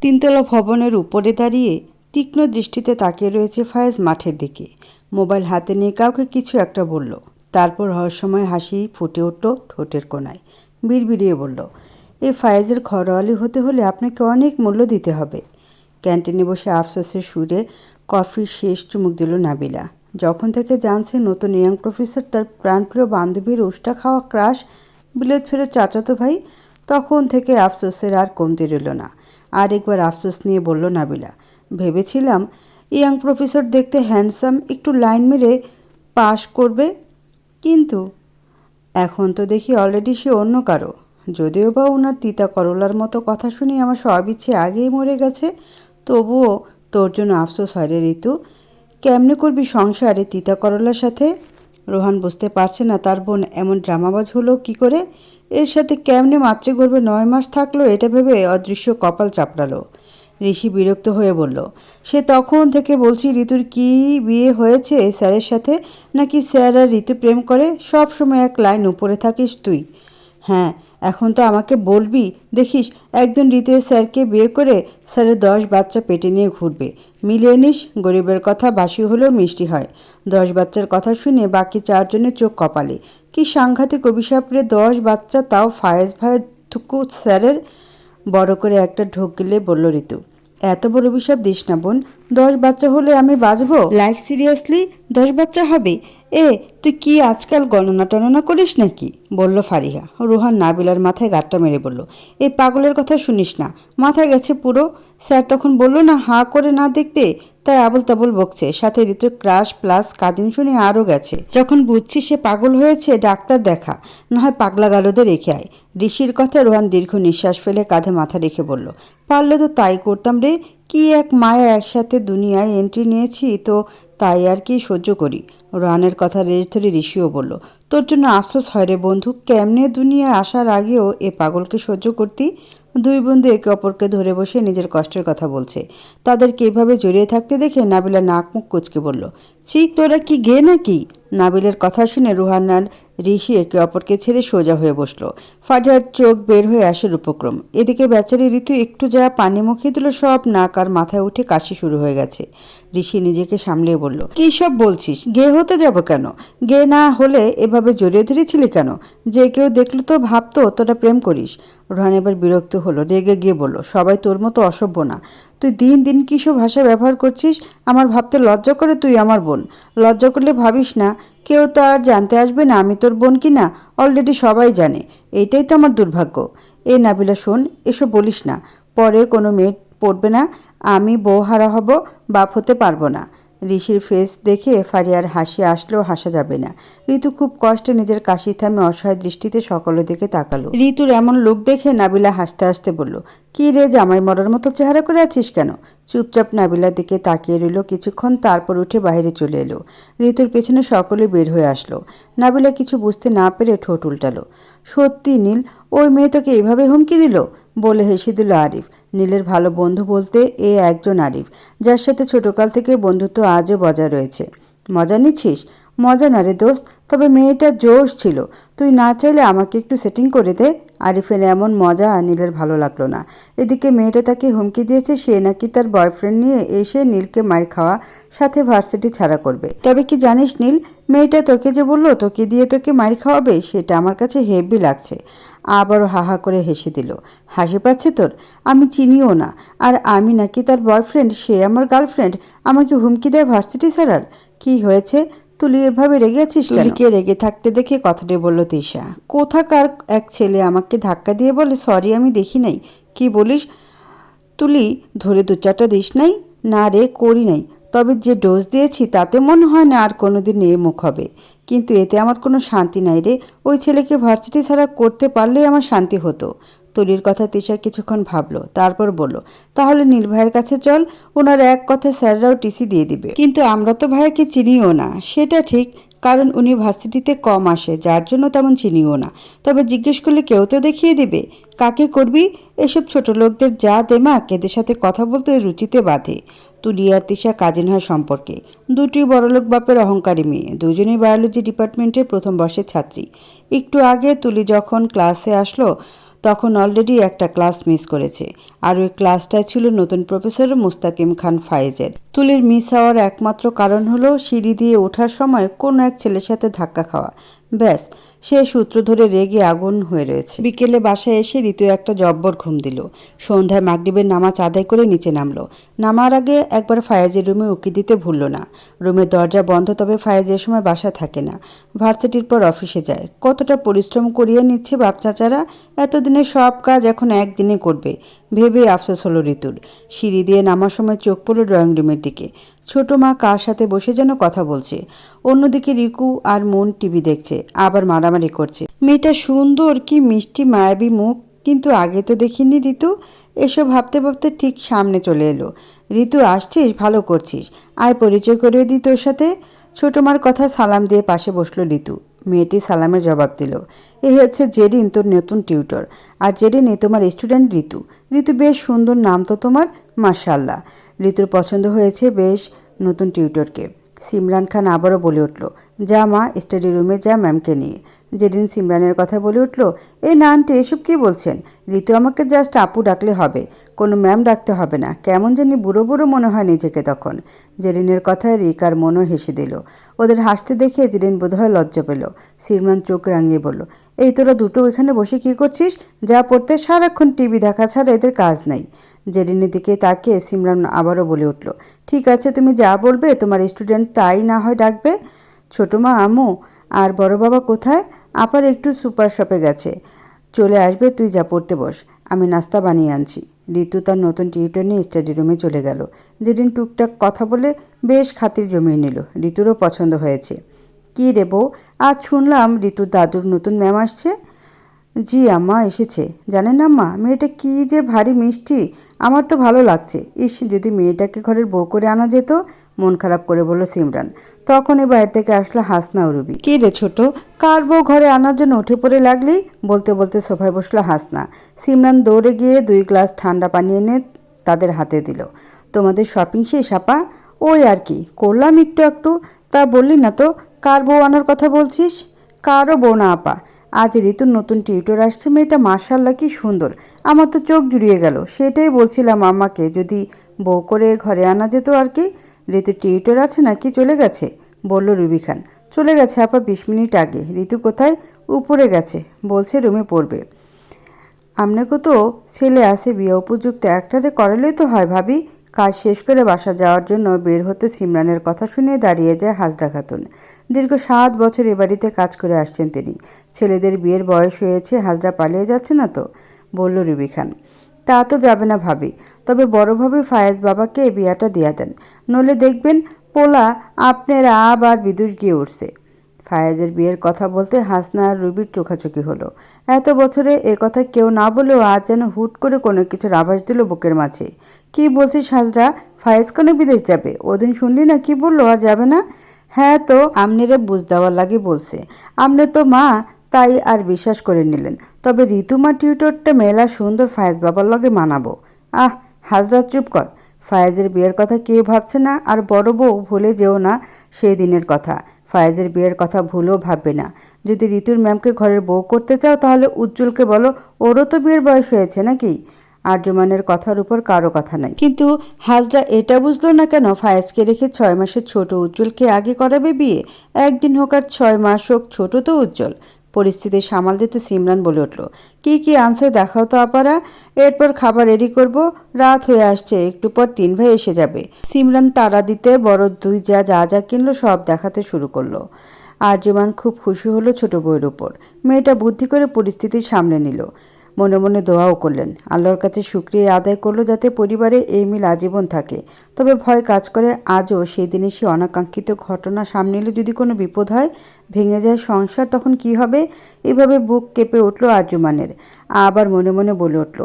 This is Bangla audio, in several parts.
তিনতলা ভবনের উপরে দাঁড়িয়ে তীক্ষ্ণ দৃষ্টিতে তাকিয়ে রয়েছে ফায়েজ মাঠের দিকে। মোবাইল হাতে নিয়ে কাউকে কিছু একটা বলল। তারপর রহস্যময় হাসি ফুটে উঠল ঠোঁটের কোণায়। বিড়বিড়িয়ে বলল, এই ফায়েজের ঘরোয়ালি হতে হলে আপনাকে অনেক মূল্য দিতে হবে। ক্যান্টিনে বসে আফসোসের সুরে কফির শেষ চুমুক দিল নাবিলা। যখন থেকে জানছে নতুন ইয়াং প্রফেসর তার প্রাণপ্রিয় বান্ধবীর উষ্টা খাওয়া ক্রাশ বিলেত ফেরত চাচাতো ভাই, তখন থেকে আফসোসের আর কমতি রইল না। আর একবার আফসোস নিয়ে বলল নাবিলা, ভেবেছিলাম ইয়াং প্রফেসর দেখতে হ্যান্ডসাম, একটু লাইন মেরে পাশ করবে, কিন্তু এখন তো দেখি অলরেডি সে অন্য কারো। যদিও বা ওনার তিতা করলার মতো কথা শুনে আমার সব ইচ্ছে আগেই মরে গেছে, তবুও তোর জন্য আফসোস হয় রে ঋতু। কেমনে করবি সংসারে তিতা করলার সাথে? রোহান বুঝতে পারছে না তার বোন এমন ড্রামাবাজ হলো কি করে। এর সাথে কেমনে মাতৃগর্ভে 9 মাস থাকলো এটা ভেবে অদৃশ্য কপাল চাপড়ালো। ঋষি বিরক্ত হয়ে বলল, সে তখন থেকে বলছি ঋতুর কি বিয়ে হয়েছে স্যারের সাথে, নাকি স্যার আর ঋতু প্রেম করে? সব সময় এক লাইন উপরে থাকিস তুই। হ্যাঁ, এখন তো আমাকে বলবি, দেখিস একদিন ঋতুর স্যারকে বিয়ে করে স্যারের 10 বাচ্চা পেটে নিয়ে ঘুরবে। মিলিয়ে নিস, গরিবের কথা বাসি হলেও মিষ্টি হয়। 10 বাচ্চার কথা শুনে বাকি 4 জনের চোখ কপালে। কি সাংঘাতিক অভিশাপ রে, 10 বাচ্চা, তাও ফায়েজ ভাইয়ের থুকু স্যারের। বড় করে একটা ঢোক গিলে বলল ঋতু, এত বড় অভিশাপ দিস না বোন। 10 বাচ্চা হলে আমি বাঁচবো? লাইক সিরিয়াসলি 10 বাচ্চা হবে? তুই কি আজকাল গণনা টননা করিস নাকি? বলল ফারিহা। রোহান নাবিলার মাথায় গাঁটটা মেরে বলল, এই পাগলের কথা শুনিস না, মাথা গেছে পুরো। স্যার তখন বলল না হাঁ করে না দেখতে, তাই আবল তাবল বকছে। সাথে ঋতুর ক্রাশ প্লাস কাজিন শুনে আরও গেছে। যখন বুঝছি সে পাগল হয়েছে, ডাক্তার দেখা, না হয় পাগলা গালোদের রেখে আয়। ঋষির কথা রোহান দীর্ঘ নিঃশ্বাস ফেলে কাঁধে মাথা রেখে বলল, পারলে তো তাই করতাম রে। কি এক মায়া, একসাথে দুনিয়ায় এন্ট্রি নিয়েছি তো, তাই আর কি সহ্য করি। রোহানের কথা রেশ ধরে ঋষিও বলল, তোর জন্য আফসোস হয় রে বন্ধু, কেমনে দুনিয়ায় আসার আগেও এ পাগলকে সহ্য করতি। দুই বন্ধু একে অপরকে ধরে বসে নিজের কষ্টের কথা বলছে। তাদেরকে এভাবে জড়িয়ে থাকতে দেখে নাবিলা নাক মুখ কুচকে বলল, ছি, তোরা কি গে নাকি? নাবিলের কথা শুনে রোহান আর ঋষি একে অপরকে ছেড়ে সোজা হয়ে বসল। ফারিহার চোখ বের হয়ে আসে উপক্রম। এদিকে বেচারি ঋতু একটু যা পানি মুখে দিল, সব নাক আর মাথায় উঠে কাশি শুরু হয়ে গেছে। ঋষি নিজেকে সামলিয়ে বলল, কী সব বলছিস? গে হতে যাব কেন? গে না হলে এভাবে জড়িয়ে ধরেছিলি কেন? যে কেউ দেখলো তো ভাবতো তোরা প্রেম করিস। রোহান এবার বিরক্ত হলো, রেগে গিয়ে বলল, সবাই তোর মতো অসভ্য না। তুই দিন দিন কিসব ভাষা ব্যবহার করছিস, আমার ভাবতে লজ্জা করে। তুই আমার বোন, লজ্জা করলে ভাবিস না কেউ তো আর জানতে আসবে না আমি তোর বোন কি না। অলরেডি সবাই জানে, এইটাই তো আমার দুর্ভাগ্য। নাবিলা শোন, এসব বলিস না। পরে কোনো মেয়ে পড়বে না আমি বউ হারা হব, বাপ হতে পারবো না। ঋষির ফেস দেখে ফারিয়ার হাসি আসলেও হাসা যাবে না। ঋতু খুব কষ্টে নিজের কাশি থামে অসহায় দৃষ্টিতে সকলের দিকে তাকালো। ঋতুর এমন লোক দেখে নাবিলা হাসতে হাসতে বলল, কি রে জামাই মরার মতো চেহারা করে আছিস কেন? চুপচাপ নাবিলার দিকে তাকিয়ে রইল কিছুক্ষণ, তারপর উঠে বাইরে চলে এলো। ঋতুর পেছনে সকলে বের হয়ে আসলো। নাবিলা কিছু বুঝতে না পেরে ঠোঁট উল্টালো। সত্যি নীল, ওই মেয়ে তোকে এইভাবে হুমকি দিল? বলে হেসে দিল আরিফ। নীলের ভালো বন্ধু বলতে একজন আরিফ, যার সাথে ছোটকাল থেকে বন্ধুত্ব আজও বজায় রয়েছে। মজা নিচ্ছিস? মজা না রে দোস্ত, তবে মেয়েটা জোশ ছিল। তুই না চাইলে আমাকে একটু সেটিং করে দে। আরিফের এমন মজা নীলের ভালো লাগলো না। এদিকে মেয়েটা তাকে হুমকি দিয়েছে সে নাকি তার বয়ফ্রেন্ড নিয়ে এসে নীলকে মার খাওয়া, সাথে ভার্সিটি ছাড়া করবে। তবে কি জানিস নীল, মেয়েটা তোকে যে বললো তোকে দিয়ে তোকে মার খাওয়াবে, সেটা আমার কাছে হেভি লাগছে। আবারও হাহা করে হেসে দিল। হাসি পাচ্ছে তোর? আমি চিনিও না। আর আমি নাকি তার বয়ফ্রেন্ড, সে আমার গার্লফ্রেন্ড, আমাকে হুমকি দেয় ভার্সিটি ছাড়ার। কি হয়েছে? তুলি এভাবে রেগে আছিস? তুলিকে রেগে থাকতে দেখে কথাটি বলল তিশা। কোথাকার এক ছেলে আমাকে ধাক্কা দিয়ে বলে সরি আমি দেখি নাই। কি বলিস? তুলি ধরে 2-4টা দিস নাই? না রে, করি নাই। তবে যে ডোজ দিয়েছি তাতে মনে হয় না আর কোনোদিন এ মুখ হবে। কিন্তু এতে আমার কোনো শান্তি নাই রে। ওই ছেলেকে ভার্সিটি ছাড়া করতে পারলেই আমার শান্তি হতো। তুলির কথা তিশা কিছুক্ষণ ভাবলো, তারপর বলল, তাহলে নীল ভাইয়ের কাছে চল, ওনার এক কথায় স্যাররাও টিসি দিয়ে দিবে। কিন্তু আমরা তো ভাইয়াকে চিনিও না। সেটা ঠিক, কারণ উনি ভার্সিটিতে কম আসে, যার জন্য তেমন চিনিও না। তবে জিজ্ঞেস করলে কেউ তো দেখিয়ে দেবে। কাকে করবি? এসব ছোট লোকদের যা দেমাক, এদের সাথে কথা বলতে রুচিতে বাঁধে। তুলি আর তিশা কাজিন হয় সম্পর্কে। দুটি বড়লোক বাপের অহংকারী মেয়ে, দুজনেই বায়োলজি ডিপার্টমেন্টের প্রথম বর্ষের ছাত্রী। একটু আগে তুলি যখন ক্লাসে আসলো তখন অলরেডি একটা ক্লাস মিস করেছে। আর ওই ক্লাসটাই ছিল নতুন প্রফেসর মুস্তাকিম খান ফায়েজের। তুলির মিস হওয়ার একমাত্র কারণ হলো সিঁড়ি দিয়ে ওঠার সময় কোনো এক ছেলের সাথে ধাক্কা খাওয়া। ব্যাস, সে সূত্র ধরে রেগে আগুন হয়ে রয়েছে। বিকেলে বাসায় এসে ঋতু একটা জব্বর ঘুম দিল। সন্ধ্যায় মাগরিবের নামাজ আদায় করে নিচে নামলো। নামার আগে একবার ফায়েজের রুমে উকি দিতে ভুলল না। রুমের দরজা বন্ধ, তবে ফায়েজ এ সময় বাসা থাকে না, ভার্সিটির পর অফিসে যায়। কতটা পরিশ্রম করিয়ে নিচ্ছে বাপ চাচারা, এতদিনের সব কাজ এখন একদিনে করবে ভেবে আফসোস হলো ঋতুর। সিঁড়ি দিয়ে নামার সময় চোখ পড়ল ড্রয়িং রুমের দিকে। ছোট মা কার সাথে বসে যেন কথা বলছে। অন্যদিকে রিকু আর মন টিভি দেখছে, আবার মারামারি করছে। মেয়েটা সুন্দর, কি মিষ্টি মায়াবী মুখ, কিন্তু আগে তো দেখিনি ঋতু। এসব ভাবতে ভাবতে ঠিক সামনে চলে এলো। ঋতু, আসছিস? ভালো করছিস, আয় পরিচয় করিয়ে দিই তোর সাথে। ছোট মার কথা সালাম দিয়ে পাশে বসলো ঋতু। মেয়েটি সালামের জবাব দিল। এই হচ্ছে জেরিন, তোর নতুন টিউটর। আর জেরিন, এ তোমার স্টুডেন্ট ঋতু। ঋতু, বেশ সুন্দর নাম তো তোমার, মাশাআল্লাহ। ঋতুর পছন্দ হয়েছে বেশ নতুন টিউটরকে। সিমরান খান আবারও বলে উঠল, যা মা, স্টাডি রুমে যা ম্যামকে নিয়ে। যেদিন সিমরানের কথা বলে উঠল, এই না আন্টি, এসব কী বলছেন? ঋতু আমাকে জাস্ট আপু ডাকলে হবে, কোনো ম্যাম ডাকতে হবে না। কেমন জানি বুড়ো বুড়ো মনে হয় নিজেকে তখন। জেরিনের কথায় রিকার মনও হেসে দিল। ওদের হাসতে দেখে জেরিন বোধহয় লজ্জা পেল। সিমরান চোখ রাঙিয়ে বলল, এই তোরা দুটো এখানে বসে কী করছিস? যা পড়তে সারাক্ষণ টিভি দেখা ছাড়া এদের কাজ নাই। জেরিনের দিকে তাকিয়ে সিমরান আবারও বলে উঠল, ঠিক আছে, তুমি যা বলবে, তোমার স্টুডেন্ট তাই না হয় ডাকবে। ছোটো মা, আম্মু আর বড় বাবা কোথায়? আপার একটু সুপার শপে গেছে, চলে আসবে, তুই যা পড়তে বস, আমি নাস্তা বানিয়ে আনছি। ঋতু তার নতুন টিউটর নিয়ে স্টাডি রুমে চলে গেল। যেদিন টুকটাক কথা বলে বেশ খাতির জমিয়ে নিল। ঋতুরও পছন্দ হয়েছে। কী রে বউ, আজ শুনলাম ঋতুর দাদুর নতুন ম্যাম আসছে। জি আম্মা, এসেছে। জানেন আম্মা, মেয়েটা কী যে ভারী মিষ্টি, আমার তো ভালো লাগছে। ইস, যদি মেয়েটাকে ঘরের বউ করে আনা যেত, মন খারাপ করে বলল সিমরান। তখনই বাইরে থেকে আসলো হাসনা ও রুবি। কী রে ছোট, কার বউ ঘরে আনার জন্য উঠে পড়ে লাগলি? বলতে বলতে সোফায় বসলো হাসনা। সিমরান দৌড়ে গিয়ে 2 গ্লাস ঠান্ডা পানি এনে তাদের হাতে দিল। তোমাদের শপিং শেষ আপা? ওই আর কি, করলাম একটু একটু। তা বললি না তো, কার বউ আনার কথা বলছিস? কারও বউ না আপা, আজ ঋতুর নতুন টিউটর আসছে। মেয়েটা মাশাআল্লাহ কি সুন্দর, আমার তো চোখ জুড়িয়ে গেল। সেটাই বলছিলাম আম্মাকে, যদি বউ করে ঘরে আনা যেত আর কি। ঋতুর টিউটর আছে নাকি চলে গেছে? বলল রুবি খান। চলে গেছে আপা, 20 মিনিট আগে। ঋতু কোথায়? উপরে গেছে, বলছে রুমে পড়বে। আপনাকে তো ছেলে আছে বিয়ে উপযুক্ত, একটারে করালেই তো হয় ভাবি। কাজ শেষ করে বাসা যাওয়ার জন্য বের হতে সিমরানের কথা শুনে দাঁড়িয়ে যায় হাজরা খাতুন। দীর্ঘ 7 বছর এ বাড়িতে কাজ করে আসছেন তিনি। ছেলেদের বিয়ের বয়স হয়েছে, হাজরা পালিয়ে যাচ্ছে না তো? বলল রুবি খান। তা তো যাবে না ভাবি, তবে বড়োভাবে ফায়েজ বাবাকে বিয়াটা দিয়া দেন, নইলে দেখবেন পোলা আপনার আবার বিদুষ গিয়ে উঠছে। ফায়েজের বিয়ের কথা বলতে হাসনা আর রুবির চোখাচোখি হলো। এত বছরে এ কথা কেউ না বলেও আজ যেন হুট করে কোনো কিছুর আভাস দিল বুকের মাঝে। কি বলছিস হাজরা, ফায়েজ কোনো বিদেশ যাবে? ওদিন শুনলি না কি বললো, আর যাবে না? হ্যাঁ তো আমনেরে বুঝ দেওয়ার লাগে বলছে, আমনে তো মা, তাই আর বিশ্বাস করে নিলেন। তবে ঋতুমা টিউটরটা মেলা সুন্দর, ফায়েজ বাবার লগে মানাবো। আহ হাজরা, চুপ কর। ফায়েজের বিয়ের কথা কেউ ভাবছে না, আর বড় বউ ভুলে যেও না সেই দিনের কথা। ফায়েজের বিয়ের কথা ভুলেও ভাববে না। যদি ঋতুর ম্যামকে ঘরের বউ করতে চাও, তাহলে উজ্জ্বলকে বলো, ওরও তো বিয়ের বয়স হয়েছে নাকি। আর্যমানের কথার উপর কারো কথা নাই। কিন্তু হাজরা এটা বুঝলো না কেন, ফায়েজকে রেখে 6 মাসের ছোট উজ্জ্বলকে আগে করাবে বিয়ে? একদিন হোক আর 6 মাস হোক, ছোট তো উজ্জ্বল। পরিস্থিতি সামাল দিতে সিমরান বলে উঠল, কি কি আনছে দেখাও তো আপারা, এরপর খাবার রেডি করব। রাত হয়ে আসছে, একটু পর 3 ভাই এসে যাবে। সিমরান তাড়া দিতে বড় 2 যা যা যা কিনলো সব দেখাতে শুরু করলো। আর্যমান খুব খুশি হলো ছোট বউয়ের উপর। মেয়েটা বুদ্ধি করে পরিস্থিতি সামলে নিল। মনে মনে দোয়াও করলেন, আল্লাহর কাছে শুকরিয়া আদায় করলো যাতে পরিবারে এই মিল আজীবন থাকে। তবে ভয় কাজ করে আজও, সেই দিনে সে অনাকাঙ্ক্ষিত ঘটনা সামনে এলে যদি কোনো বিপদ হয়, ভেঙে যায় সংসার, তখন কি হবে? এভাবে বুক কেঁপে উঠল আর্যমানের। আবার মনে মনে বলে উঠল,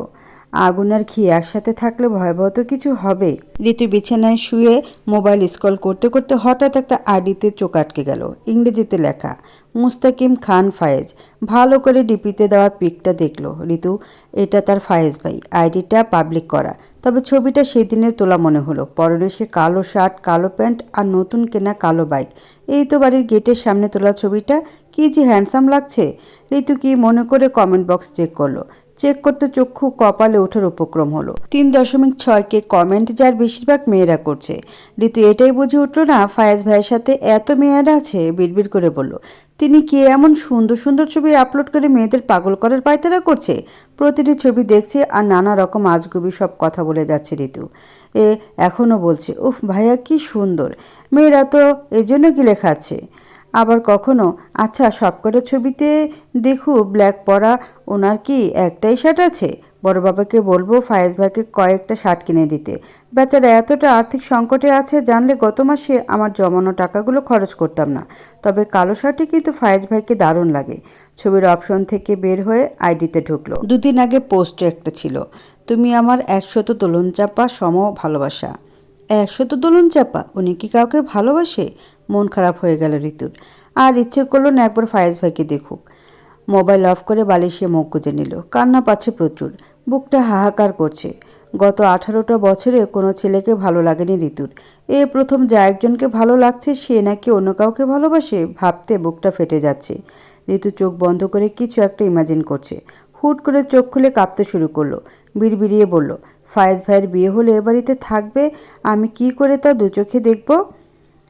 আগুন আর ঘি একসাথে থাকলে ভয়াবহ তো কিছু হবে। ঋতু বিছানায় শুয়ে মোবাইল স্ক্রল করতে করতে হঠাৎ একটা আইডিতে চোখ আটকে গেল। ইংরেজিতে লেখা, মুস্তাকিম খান ফায়েজ। ভালো করে ডিপিতে দেওয়া পিকটা দেখলো ঋতু। এটা তার ফায়েজ ভাই, আইডিটা পাবলিক করা। তবে ছবিটা সেদিনের তোলা মনে হলো। পরনে সে কালো শার্ট, কালো প্যান্ট আর নতুন কেনা কালো বাইক। এই তো বাড়ির গেটের সামনে তোলা ছবিটা, কি যে হ্যান্ডসাম লাগছে। ঋতু কি মনে করে কমেন্ট বক্স চেক করলো। চেক করতে চক্ষু কপালে ওঠার উপক্রম হলো। 3.6K কমেন্ট, যার বেশিরভাগ মেয়েরা করছে। ঋতু এটাই বুঝে উঠল না ফায়াজ ভাইয়ের সাথে এত মেয়েরা আছে। বিড়বিড় করে বলল, তিনি কি এমন সুন্দর সুন্দর ছবি আপলোড করে মেয়েদের পাগল করার পায়তারা করছে? প্রতিটি ছবি দেখছে আর নানা রকম আজগুবি সব কথা বলে যাচ্ছে ঋতু। এখনও বলছে, উফ ভাইয়া কি সুন্দর, মেয়েরা তো এজন্য গিলে খাচ্ছে। আবার কখনো, আচ্ছা সবকটা ছবিতে দেখু ব্ল্যাক পরা, ওনার কি একটাই শার্ট আছে? বড় বাবাকে বলবো ফায়েজ ভাইকে কয়েকটা শার্ট কিনে দিতে। বেচারা এতটা আর্থিক সংকটে আছে, জানলে গত মাসে আমার জমানো টাকাগুলো খরচ করতাম না। তবে কালো শার্টে কিন্তু ফায়েজ ভাইকে দারুণ লাগে। ছবির অপশন থেকে বের হয়ে আইডিতে ঢুকলো। 2 দিন আগে পোস্ট একটা ছিল, তুমি আমার 100 দোলন চাপা সম ভালোবাসা। 100 দোলন চাপা, উনি কি কাউকে ভালোবাসে? মন খারাপ হয়ে গেল ঋতুর। আর ইচ্ছে করলো না একবার ফায়েজ ভাইকে দেখুক। মোবাইল অফ করে বালিশে মুখ গুজে নিল। কান্না পাচ্ছে প্রচুর, বুকটা হাহাকার করছে। গত 18টা বছরে কোনো ছেলেকে ভালো লাগেনি ঋতুর। প্রথম যা একজনকে ভালো লাগছে সে নাকি অন্য কাউকে ভালোবাসে, ভাবতে বুকটা ফেটে যাচ্ছে। ঋতু চোখ বন্ধ করে কিছু একটা ইমাজিন করছে। হুট করে চোখ খুলে কাঁপতে শুরু করলো। বিড়বিড়িয়ে বলল, ফায়েজ ভাইয়ের বিয়ে হলে এ বাড়িতে থাকবে, আমি কি করে তা দু চোখে দেখব?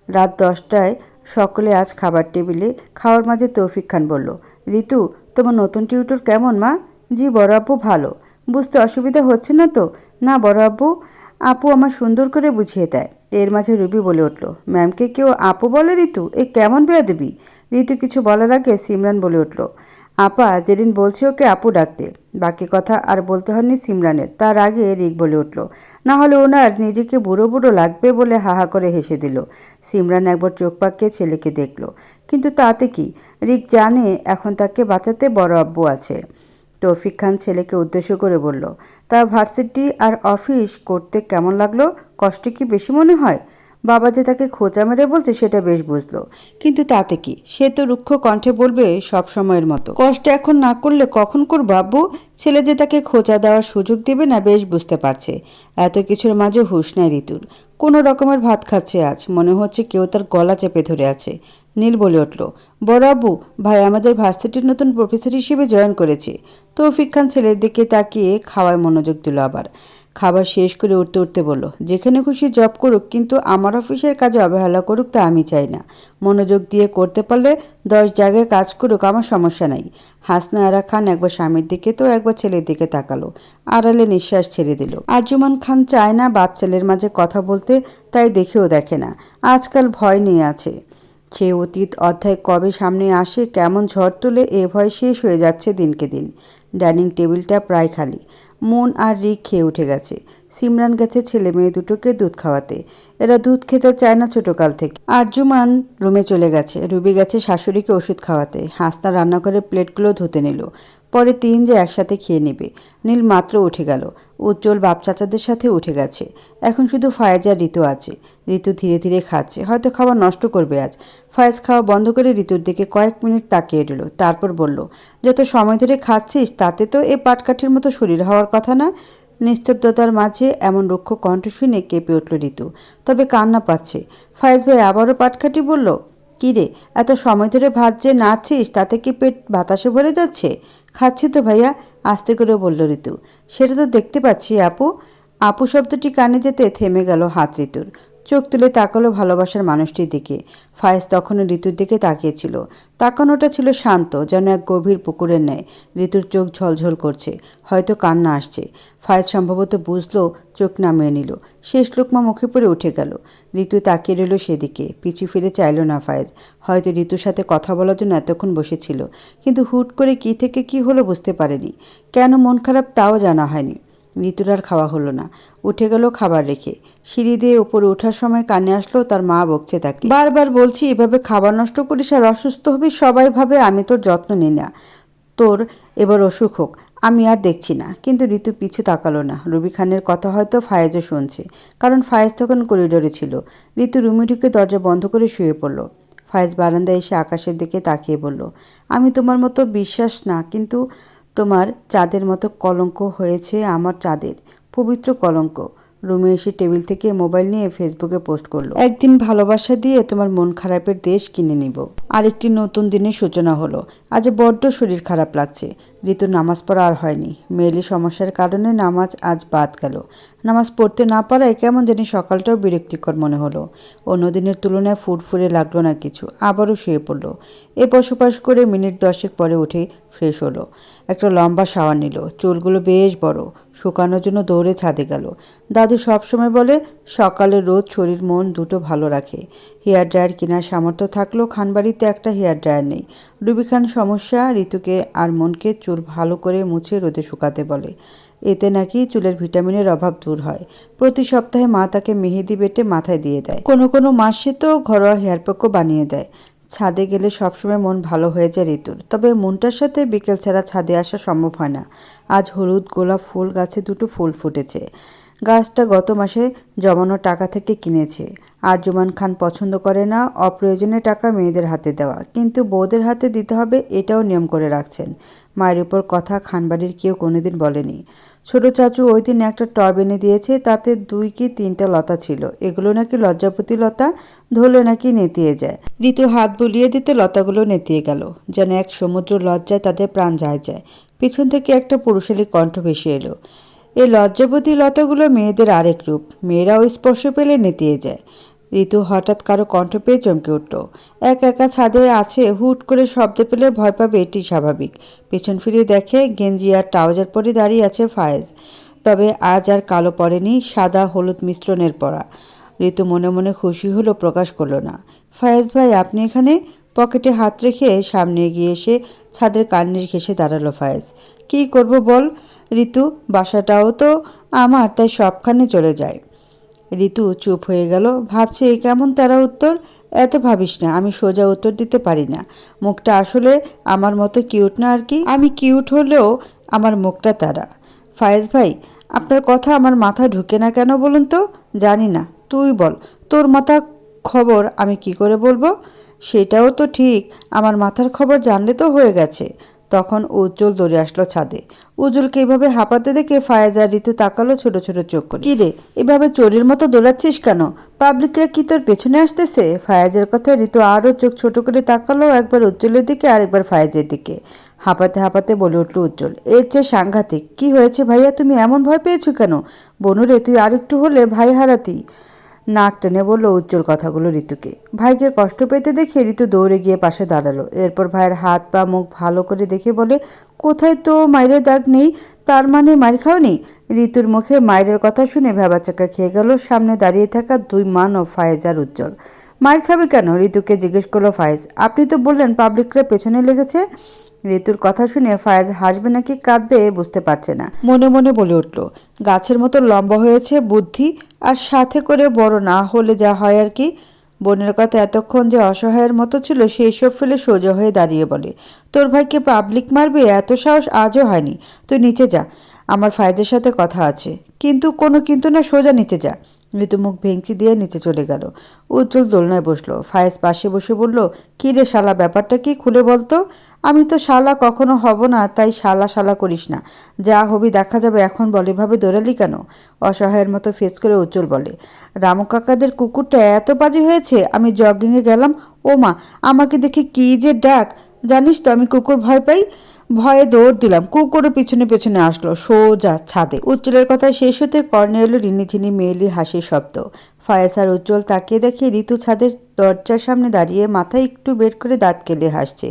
রাত 10টায় সকলে আজ খাবার টেবিলে। খাওয়ার মাঝে তৌফিক খান বলল, ঋতু তোমার নতুন টিউটর কেমন মা? জি বড় আব্বু ভালো। বুঝতে অসুবিধা হচ্ছে না তো? না বড় আব্বু, আপু আমার সুন্দর করে বুঝিয়ে দেয়। এর মাঝে রুবি বলে উঠল, ম্যামকে কেউ আপু বলে ঋতু? এ কেমন বেয়াদবি? ঋতু কিছু বলার আগে সিমরান বলে উঠল, আপা যেদিন বলছি ওকে আপু ডাকতে। বাকি কথা আর বলতে হয়নি সিমরানের। তার আগে রিক বলে উঠল, না হলে ওনার নিজেকে বুড়ো বুড়ো লাগবে বলে হাহা করে হেসে দিল। সিমরান একবার চোখ পাকিয়ে ছেলেকে দেখল, কিন্তু তাতে কি? রিক জানে এখন তাকে বাঁচাতে বড় আব্বু আছে। তৌফিক খান ছেলেকে উদ্দেশ্য করে বলল, তা ভার্সিটি আর অফিস করতে কেমন লাগলো? কষ্ট কি বেশি মনে হয়? বাবা যে তাকে খোঁচা মেরে বলছে সেটা বেশ বুঝলো, কিন্তু তাতে কি? সে তো রুক্ষ কণ্ঠে বলবে সব সময়ের মতো, কষ্ট এখন না করলে কখন করবো আব্বু? ছেলে যে তাকে খোঁচা দেওয়ার সুযোগ দেবে না বেশ বুঝতে পারছে। এত কিছুর মাঝে হুঁশ নাই ঋতুর। কোনো রকমের ভাত খাচ্ছে আজ, মনে হচ্ছে কেউ তার গলা চেপে ধরে আছে। নীল বলে উঠল, বড় আব্বু, ভাই আমাদের ভার্সিটির নতুন প্রফেসর হিসেবে জয়েন করেছে। তৌফিক খান ছেলের দিকে তাকিয়ে খাওয়ায় মনোযোগ দিল। আবার খাবার শেষ করে উঠতে উঠতে বলল, যেখানে খুশি জব করুক, কিন্তু আমার অফিসের কাজে অবহেলা করুক তা আমি চাই না। মনোযোগ দিয়ে করতে পারলে 10 জায়গায় কাজ করুক, আমার সমস্যা নাই। হাসনা আরা খান একবার স্বামীর দিকে তো একবার ছেলের দিকে তাকালো, আড়ালে নিঃশ্বাস ছেড়ে দিল। আরজুমান খান চায় না বাপ ছেলের মাঝে কথা বলতে, তাই দেখেও দেখে না। আজকাল ভয় নিয়ে আছে। সে অতীত অধ্যায় কবে সামনে আসে কেমন ঝড় তুলে, এ ভয় শেষ হয়ে যাচ্ছে দিনকে দিন। ডাইনিং টেবিলটা প্রায় খালি। মন আর রিক খেয়ে উঠে গেছে। সিমরান গেছে ছেলে মেয়ে দুটোকে দুধ খাওয়াতে। এরা দুধ খেতে চায় না ছোটকাল থেকে। আরজুমান রুমে চলে গেছে। রুবি গেছে শাশুড়িকে ওষুধ খাওয়াতে। হাসনা রান্নাঘরে প্লেটগুলো ধুতে নিল। পরে 3 যে একসাথে খেয়ে নেবে। নীল মাত্র উঠে গেল। উজ্জ্বল বাপ চাচাদের সাথে উঠে গেছে। এখন শুধু ফায়েজ আর ঋতু আছে। ঋতু ধীরে ধীরে খাচ্ছে, হয়তো খাবার নষ্ট করবে আজ। ফায়েজ খাওয়া বন্ধ করে ঋতুর দিকে কয়েক মিনিট তাকিয়ে রইল। তারপর বলল, যত সময় ধরে খাচ্ছিস তাতে তো এ পাটকাঠির মতো শরীর হওয়ার কথা না। নিস্তব্ধতার মাঝে এমন রুক্ষ কণ্ঠ শুনে কেঁপে উঠল ঋতু, তবে কান্না পাচ্ছে। ফায়েজ ভাই আবারও পাটকাঠি বলল, কি রে, এত সময় ধরে ভাত যে নাড়ছিস তাতে কি পেট বাতাসে ভরে যাচ্ছে? খাচ্ছি তো ভাইয়া, আস্তে করে বলল ঋতু। সেটা তো দেখতে পাচ্ছি আপু। আপু শব্দটি কানে যেতে থেমে গেল হাত ঋতুর। চোখ তুলে তাকালো ভালোবাসার মানুষটির দিকে। ফায়েজ তখনও ঋতুর দিকে তাকিয়েছিল। তাকানোটা ছিল শান্ত, যেন এক গভীর পুকুরের ন্যায়। ঋতুর চোখ ঝলঝল করছে, হয়তো কান্না আসছে। ফায়েজ সম্ভবত বুঝলো, চোখ নামিয়ে নিল। শেষ লোকমা মুখে পড়ে উঠে গেল। ঋতু তাকিয়ে রইল সেদিকে, পিছু ফিরে চাইল না ফায়েজ। হয়তো ঋতুর সাথে কথা বলার জন্য এতক্ষণ বসেছিল, কিন্তু হুট করে কি থেকে কি হলো বুঝতে পারেনি। কেন মন খারাপ তাও জানা হয়নি। ঋতুর আর খাওয়া হলো না। উঠে গেল খাবার রেখে। সিঁড়ি দিয়ে উপরে ওঠার সময় কানে আসলো তার মা বকছে তাকে, বারবার বলছি এভাবে খাবার নষ্ট করিস আর অসুস্থ হবি। সবাই ভাবে আমি তোর যত্ন নিই না। তোর এবার অসুখ হোক, আমি আর দেখছি না। কিন্তু ঋতু পিছু তাকালো না। রুবি খানের কথা হয়তো ফায়েজও শুনছে, কারণ ফায়েজ তখন করিডোরে ছিল। ঋতু রুমে ঢুকে দরজা বন্ধ করে শুয়ে পড়ল। ফায়েজ বারান্দায় এসে আকাশের দিকে তাকিয়ে বলল, আমি তোমার মতো বিশ্বাস না, কিন্তু তোমার চাঁদের মতো কলঙ্ক হয়েছে আমার চাঁদের, পবিত্র কলঙ্ক। রুমে এসে টেবিল থেকে মোবাইল নিয়ে ফেসবুকে পোস্ট করলো, একদিন ভালোবাসা দিয়ে তোমার মন খারাপের দেশ কিনে নিব। আরেকটি নতুন দিনের সূচনা হলো। আজ বড্ড শরীর খারাপ লাগছে। ঋতুর নামাজ পড়া আর হয়নি। মেয়েলি সমস্যার কারণে নামাজ আজ বাদ গেল। নামাজ পড়তে না পারায় কেমন জানি সকালটাও বিরক্তিকর মনে হলো। অন্য দিনের তুলনায় ফুরফুরে লাগলো না কিছু। আবারও শুয়ে পড়ল। এপাশ ওপাশ করে মিনিট 10 পরে উঠে ফ্রেশ হলো। একটা লম্বা শাওয়ার নিল। চুলগুলো বেশ বড়। শুকানোর জন্য দৌড়ে ছাদে গেল। দাদু সবসময় বলে সকালে রোদ শরীর মন দুটো ভালো রাখে। হেয়ার ড্রায়ার কেনার সামর্থ্য থাকলেও খানবাড়িতে একটা হেয়ার ড্রায়ার নেই। রুবিখান সমস্যা ঋতুকে আর মনকে চুল ভালো করে মুছে রোদে শুকাতে বলে। এতে নাকি চুলের ভিটামিনের অভাব দূর হয়। প্রতি সপ্তাহে মা তাকে মেহেদি বেটে মাথায় দিয়ে দেয়। কোনো কোনো মাসে তো ঘরোয়া হেয়ার প্যাকও বানিয়ে দেয়। ছাদে গেলে সবসময় মন ভালো হয়ে যায় ঋতুর। তবে মনটার সাথে বিকেল ছাড়া ছাদে আসা সম্ভব হয় না। আজ হলুদ গোলাপ ফুল গাছে দুটো ফুল ফুটেছে। গাছটা গত মাসে জমানো টাকা থেকে কিনেছে। আরজুমান খান পছন্দ করে না অপ্রয়োজনে টাকা মেয়েদের হাতে দেওয়া, কিন্তু বউদের হাতে দিতে হবে এটাও নিয়ম করে রাখছেন। মায়ের উপর কথা খানবাড়ির কেউ কোনোদিন বলেনি। ছোট চাচু ওই দিন একটা টব এনে দিয়েছে, তাতে 2 কি 3টা লতা ছিল। এগুলো নাকি লজ্জাপতি লতা, ধরলে নাকি নেতিয়ে যায়। ঋতু হাত বুলিয়ে দিতে লতাগুলো নেতিয়ে গেল। যেন এক সমুদ্র লজ্জায় তাদের প্রাণ যায়। পিছন থেকে একটা পুরুষালী কণ্ঠ ভেসে এলো। এই লজ্জাবতী লতাগুলো মেয়েদের আরেক রূপ। মেয়েরাও স্পর্শ পেলে নেতিয়ে যায়। ঋতু হঠাৎ কারো কণ্ঠ পেয়ে চমকে উঠল। একা ছাদে আছে, হুট করে শব্দ পেলে ভয় পাবে, এটি স্বাভাবিক। পেছন ফিরে দেখে গেঞ্জি আর ট্রাউজার পরে দাঁড়িয়ে আছে ফায়েজ। তবে আজ আর কালো পরেনি, সাদা হলুদ মিশ্রণের পরা। ঋতু মনে মনে খুশি হলো, প্রকাশ করল না। ফায়েজ ভাই, আপনি এখানে? পকেটে হাত রেখে সামনে এগিয়ে এসে ছাদের কার্নিশ ঘেঁষে দাঁড়ালো ফায়েজ। কী করব বল ঋতু, বাসাটাও তো আমার, তাই সবখানে চলে যায়। ঋতু চুপ হয়ে গেল। ভাবছে এ কেমন তারা উত্তর। এত ভাবিস না, আমি সোজা উত্তর দিতে পারি না। মুখটা আসলে আমার মতো কিউট না আর কি। আমি কিউট হলেও আমার মুখটা তারা। ফায়েজ ভাই, আপনার কথা আমার মাথায় ঢুকে না কেন বলুন তো? জানি না, তুই বল। তোর মাথা খবর আমি কি করে বলবো? সেটাও তো ঠিক, আমার মাথার খবর জানলে তো হয়ে গেছে। তখন উজ্জ্বল দৌড়ে আসলো ছাদে। উজ্জ্বলকে এভাবে হাঁপাতে দেখে ফায়েজ আর ঋতু তাকালো ছোট ছোট চোখ করে। কিরে, এভাবে চোরের মতো দৌড়াচ্ছিস কেন? পাবলিকরা কি তোর পেছনে আসতেছে? ফায়েজের কথায় ঋতু আরও চোখ ছোট করে তাকালো, একবার উজ্জ্বলের দিকে আর একবার ফায়েজের দিকে। হাঁপাতে বলে উঠল উজ্জ্বল, এর চেয়ে সাংঘাতিক। কি হয়েছে ভাইয়া, তুমি এমন ভয় পেয়েছো কেন? বনুরে, তুই আরেকটু হলে ভাই হারাতি। নাক টেনে বলল উজ্জ্বল কথাগুলো ঋতুকে। ভাইকে কষ্ট পেতে দেখে ঋতু দৌড়ে গিয়ে পাশে দাঁড়ালো। এরপর ভাইয়ের হাত পা মুখ ভালো করে দেখে বলে, কোথায় তো মায়ের দাগ নেই, তার মানে মায়ের খাওনি? ঋতুর মুখে মায়ের কথা শুনে ভেবাচাকা খেয়ে গেল সামনে দাঁড়িয়ে থাকা 2 মানব, ফায়েজ আর উজ্জ্বল। মায়ের খাবে কেন? ঋতুকে জিজ্ঞেস করলো ফায়েজ। আপনি তো বললেন পাবলিকরা পেছনে লেগেছে। ঋতুর কথা শুনে ফায়েজ হাসবে নাকি কাঁদবে বুঝতে পারছে না। মনে মনে বলে উঠল, গাছের মতো লম্বা হয়েছে বুদ্ধি, আর সাথে করে বড় না হলে যা হয় আর কি। বোনের কথা এতক্ষণ যে অসহায়ের মতো ছিল, সেই সব ফেলে সোজা হয়ে দাঁড়িয়ে বলে, তোর ভাইকে পাবলিক মারবে এত সাহস আজও হয়নি। তুই নিচে যা, আমার ফায়েজের সাথে কথা আছে। কিন্তু কোনো কিন্তু না, সোজা নিচে যা। ঋতু মুখ ভেঙচি দিয়ে নিচে চলে গেল। উজ্জ্বল দোলনায় বসলো। ফায়েজ পাশে বসে বলল, কী রে শালা, ব্যাপারটা কি খুলে বলতো? আমি তো শালা কখনো হব না, তাই শালা করিস না। যা হবি দেখা যাবে। এখন বল, এভাবে দৌড়ালি কেন? অসহায়ের মতো ফেস করে উজ্জ্বল বলে, রামু কাকাদের কুকুরটা এত বাজে হয়েছে, আমি জগিংয়ে গেলাম, ও মা, আমাকে দেখে কি যে ডাক। জানিস তো আমি কুকুর ভয় পাই। ভয়ে দৌড় দিলাম, কুকুরের পেছনে আসলো সোজা ছাদে। উজ্জ্বলের কথা শেষ হতে কর্ণে এলো রিনিঝিনি মেয়েলি হাসির শব্দ। ফায়েজ আর উজ্জ্বল তাকিয়ে দেখে ঋতু ছাদের দরজার সামনে দাঁড়িয়ে মাথায় একটু বের করে দাঁত কেলে হাসছে।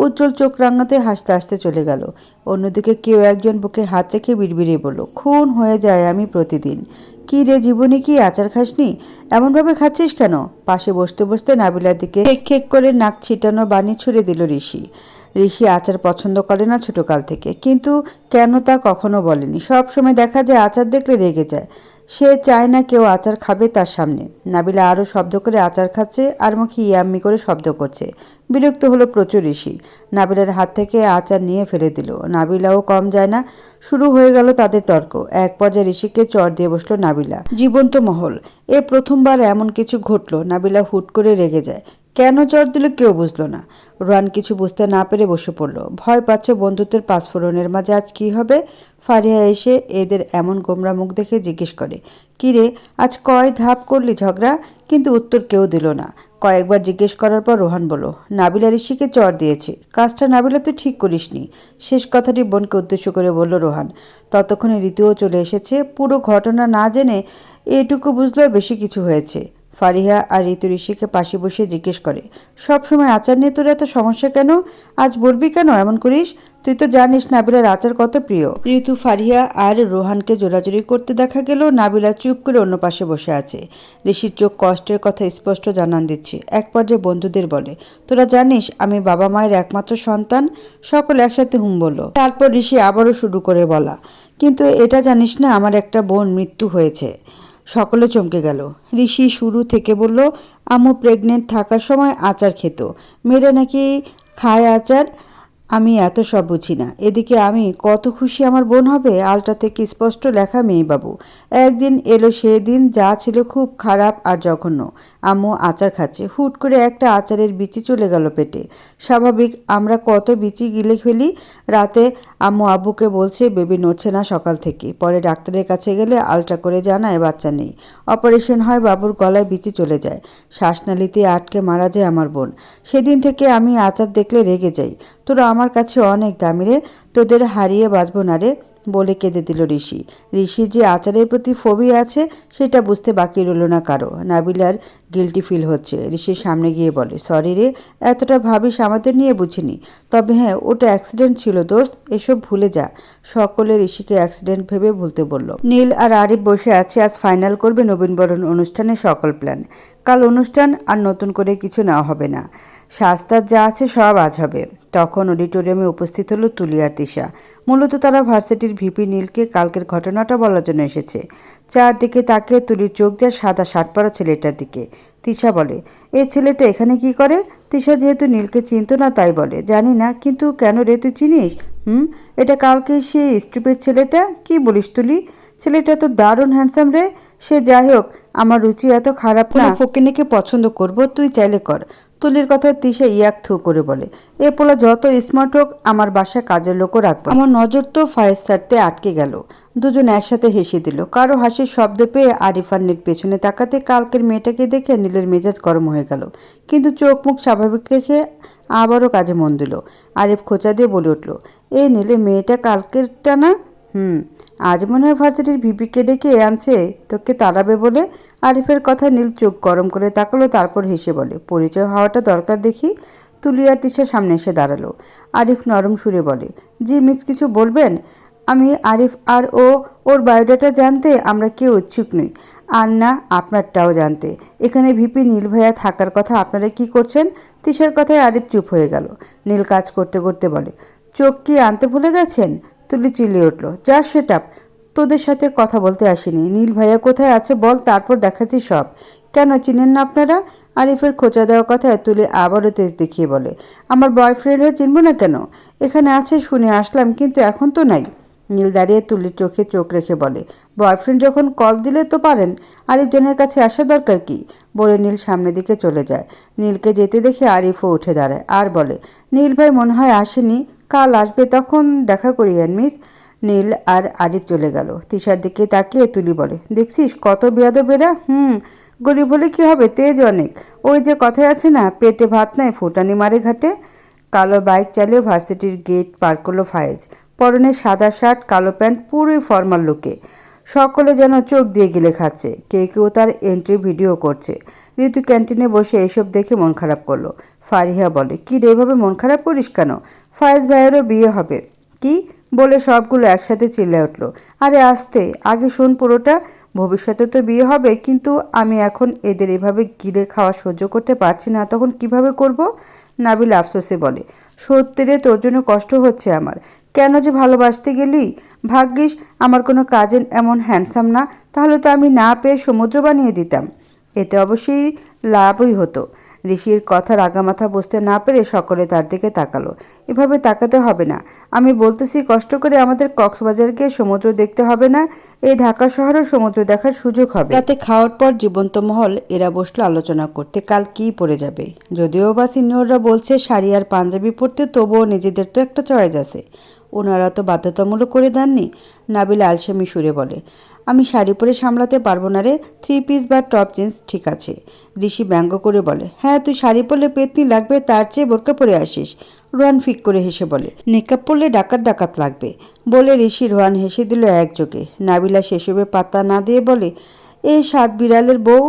উজ্জ্বল চোখ রাঙাতে হাসতে চলে গেল। অন্যদিকে কেউ একজন বুকে হাত রেখে বিড়বিড়িয়ে বলল, খুন হয়ে যায় আমি প্রতিদিন। কি রে জীবনে কি আচার খাসনি? এমনভাবে খাচ্ছিস কেন? পাশে বসতে নাবিলার দিকে খেক করে নাক ছিটানো বানি ছুড়ে দিল ঋষি। ঋষি আচার পছন্দ করে না ছোটকাল থেকে, কিন্তু কেন তা কখনো বলেনি। সব সময় দেখা যায় আচার দেখলে রেগে যায়। সে চায় না কেউ আচার খাবে তার সামনে। নাবিলা আরও শব্দ করে আচার খাচ্ছে আর মুখে ইয়াম্মি করে শব্দ করছে। বিরক্ত হলো প্রচুর ঋষি। নাবিলার হাত থেকে আচার নিয়ে ফেলে দিল। নাবিলাও কম যায় না। শুরু হয়ে গেল তাদের তর্ক। এক পর্যায়ে ঋষিকে চড় দিয়ে বসলো নাবিলা। জীবন্ত মহল। এ প্রথমবার এমন কিছু ঘটল। নাবিলা হুট করে রেগে যায়। কেন জ্বর দিল কেউ বুঝলো না। রোহান কিছু বুঝতে না পেরে বসে পড়ল। ভয় পাচ্ছে বন্ধুত্বের পাঁচফোড়নের মাঝে আজ কী হবে। ফারিহা এসে এদের এমন গোমরা মুখ দেখে জিজ্ঞেস করে, কী রে, আজ কয় ধাপ করলি ঝগড়া? কিন্তু উত্তর কেউ দিল না। কয়েকবার জিজ্ঞেস করার পর রোহান বলল, নাবিলা ঋষিকে চর দিয়েছে। কাজটা নাবিলা তুই ঠিক করিসনি। শেষ কথাটি বোনকে উদ্দেশ্য করে বলল রোহান। ততক্ষণে ঋতুও চলে এসেছে। পুরো ঘটনা না জেনে এটুকু বুঝলেও বেশি কিছু হয়েছে। ফারিহা আর ঋতু ঋষিকে পাশে বসে জিজ্ঞেস করে, সবসময় আচার নিয়ে তোর এত সমস্যা কেন? আজ বলবি কেন এমন করিস? তুই তো জানিস নাবিলার আচার কত প্রিয়। ঋতু ফারিহা আর রোহানকে জোরাজুরি করতে দেখা গেল। নাবিলা চুপ করে অন্য পাশে বসে আছে। ঋষির চোখ কষ্টের কথা স্পষ্ট জানান দিচ্ছে। এক পর্যায়ে বন্ধুদের বলে, তোরা জানিস আমি বাবা মায়ের একমাত্র সন্তান। সকলে একসাথে হুম বলল। তারপর ঋষি আবারও শুরু করে বলা, কিন্তু এটা জানিস না আমার একটা বোন মৃত্যু হয়েছে। সকলে চমকে গেল। ঋষি শুরু থেকে বলল, আম্মু প্রেগনেন্ট থাকার সময় আচার খেত। মেয়েরা নাকি খায় আচার। আমি এত সব বুঝি না। এদিকে আমি কত খুশি আমার বোন হবে। আলটা থেকে স্পষ্ট লেখা মেয়েবাবু। একদিন এলো সেদিন যা ছিল খুব খারাপ আর জঘন্য। আম্মু আচার খাচ্ছে, হুট করে একটা আচারের বিচি চলে গেল পেটে। স্বাভাবিক, আমরা কত বিচি গিলে ফেলি। রাতে আম্মু আব্বুকে বলছে বেবি নড়ছে না সকাল থেকে। পরে ডাক্তারের কাছে গেলে আলট্রা করে জানায় বাচ্চা নেই। অপারেশন হয়, বাবুর গলায় বিচি চলে যায়। শ্বাসনালীতে আটকে মারা যায় আমার বোন। সেদিন থেকে আমি আচার দেখলে রেগে যাই। তোরা আমার কাছে অনেক দামি রে, তোদের হারিয়ে বাঁচব না রে, বলে কেঁদে দিল ঋষি। ঋষির যে আচারের প্রতি ফোবিয়া আছে সেটা বুঝতে বাকি রইল না কারো। নাবিলার গিল্টি ফিল হচ্ছে। ঋষির সামনে গিয়ে বলে, সরি রে, এতটা ভাবিস আমাদের নিয়ে বুঝিনি। তবে হ্যাঁ, ওটা অ্যাক্সিডেন্ট ছিল দোস্ত, এসব ভুলে যা। সকলে ঋষিকে অ্যাক্সিডেন্ট ভেবে ভুলতে বলল। নীল আর আরিফ বসে আছে। আজ ফাইনাল করবে নবীনবরণ অনুষ্ঠানের সকল প্ল্যান। কাল অনুষ্ঠান, আর নতুন করে কিছু নেওয়া হবে না। সাজটাজ যা আছে সব আজ হবে। তখন অডিটোরিয়ামে উপস্থিত হলো তুলি আর তিশা। মূলত তারা ভার্সিটির ভিপি নীলকে কালকের ঘটনাটা বলার জন্য এসেছে। চারদিকে তাকিয়ে তুলির চোখ যায় সাদা শার্ট পরা ছেলেটার দিকে। তিশা বলে, এই ছেলেটা এখানে কি করে? তিশা যেহেতু নীলকে চিনত না তাই বলে, জানি না। কিন্তু কেন রে, তুই চিনিস? এটা কালকে সে স্টুপের ছেলেটা। কি বলিস তুলি? ছেলেটা তো দারুণ হ্যান্ডসাম রে। সে যাই হোক, আমার রুচি এত খারাপ না ফকিনীকে পছন্দ করব, তুই চাইলে কর। তুলির কথায় তিশা ইয়াক থু করে বলে, এ পোলা যত স্মার্ট হোক আমার বাসায় কাজের লোকও রাখবো। আমার নজর তো ফায়েজ স্যারতে আটকে গেল। দুজন একসাথে হেসে দিল। কারো হাসির শব্দ পেয়ে আরিফ আর নীল পেছনে তাকাতে কালকের মেয়েটাকে দেখে নীলের মেজাজ গরম হয়ে গেল। কিন্তু চোখ মুখ স্বাভাবিক রেখে আবারও কাজে মন দিল। আরিফ খোঁচা দিয়ে বলে উঠল, এই নীলে মেয়েটা কালকেরটা না? আজ মনে হয় ভার্সিটির ভিপিকে ডেকে আনছে তোকে তাড়াবে বলে। আরিফের কথা নীল চোখ গরম করে তাকালো, তারপর হেসে বলে, পরিচয় হওয়াটা দরকার দেখি। তুলি আর তিশা সামনে এসে দাঁড়ালো। আরিফ নরম সুরে বলে, জি মিস, কিছু বলবেন? আমি আরিফ আর ওর বায়োডাটা জানতে আমরা কেউ ইচ্ছুক নই। আর না আপনারটাও জানতে। এখানে ভিপি নীল ভাইয়া থাকার কথা, আপনারা কি করছেন? তিশার কথায় আরিফ চুপ হয়ে গেল। নীল কাজ করতে করতে বলে, চোখ কি আনতে ভুলে গেছেন? তুলি চিল্লিয়ে উঠল, যা সেট আপ, তোদের সাথে কথা বলতে আসিনি। নীল ভাইয়া কোথায় আছে বল, তারপর দেখাচ্ছি সব। কেন চিনেন না আপনারা? আরিফের খোঁচা দেওয়া কথায় তুলি আবারও তেজ দেখিয়ে বলে, আমার বয়ফ্রেন্ড হয়ে চিনব না কেন? এখানে আছে শুনে আসলাম, কিন্তু এখন তো নাই। নীল দাঁড়িয়ে তুলির চোখে চোখ রেখে বলে, বয়ফ্রেন্ড যখন কল দিলে তো পারেন, আরেকজনের কাছে আসা দরকার কি? বলে নীল সামনের দিকে চলে যায়। নীলকে যেতে দেখে আরিফও উঠে দাঁড়ায় আর বলে, নীল ভাই মনে হয় আসেনি, কাল আসবে, তখন দেখা করিয়েন মিস। নীল আর আরিফ চলে গেল। তিশার দিকে তাকিয়ে তুলি বলে, দেখছিস কত বেয়াদব এরা। গরিব হলে কি হবে, তেজ অনেক। ওই যে কথায় আছে না, পেটে ভাত নাই ফুটানি মারে ঘাটে। কালো বাইক চালিয়ে ভার্সিটির গেট পার করলো ফায়েজ। পরনে সাদা শার্ট, কালো প্যান্ট, পুরোই ফর্মাল লুকে। সকলে যেন চোখ দিয়ে গিলে খাচ্ছে। কেউ কেউ তার এন্ট্রি ভিডিও করছে। ঋতু ক্যান্টিনে বসে এসব দেখে মন খারাপ করলো। ফারিহা বলে, কি রে, এভাবে মন খারাপ করিস কেন? ফায়েজ ভাইয়েরও বিয়ে হবে। কি বলে সবগুলো একসাথে চিল্লায় উঠল, আরে আস্তে, আগে শোন পুরোটা। ভবিষ্যতে তো বিয়ে হবে, কিন্তু আমি এখন এদের এভাবে গিলে খাওয়া সহ্য করতে পারছি না, তখন কিভাবে করব? নাবিল আফসোসে বলে, সত্যি রে, তোর জন্য কষ্ট হচ্ছে আমার। কেন যে ভালোবাসতে গেলি? ভাগ্যিস আমার কোনো কাজিন এমন হ্যান্ডসাম না, তাহলে তো আমি না পেয়ে সমুদ্র বানিয়ে দিতাম। এতে অবশ্যই লাভই হতো। ঋষির কথার আগামাথা বুঝতে না পেরে সকলে তার দিকে তাকালো। এভাবে তাকাতে হবে না, আমি বলতেছি কষ্ট করে আমাদের কক্সবাজার গিয়ে সমুদ্র দেখতে হবে না, এই ঢাকা শহরেও সমুদ্র দেখার সুযোগ হবে। রাতে খাওয়ার পর জীবন্ত মহল এরা বসলো আলোচনা করতে কাল কি পরে যাবে। যদিও বা সিনিয়ররা বলছে শাড়ি আর পাঞ্জাবি পরতে, তবুও নিজেদের তো একটা চয়েস আছে, ওনারা তো বাধ্যতামূলক করে দেননি। নাবিলা আলসেমি সুরে বলে, আমি শাড়ি পরে সামলাতে পারবো না রে, 3 পিস বা টপ জিন্স ঠিক আছে। ঋষি ব্যঙ্গ করে বলে, হ্যাঁ তুই শাড়ি পরলে পেতনি লাগবে, তার চেয়ে বোরকা পরে আসিস। রোহান ফিক করে হেসে বলে, নিকাব পরলে ডাকাত ডাকাত লাগবে। বলে ঋষি রোহান হেসে দিল একযোগে। নাবিলা সেসবে পাত্তা না দিয়ে বলে, এই 7 বিড়ালের বউ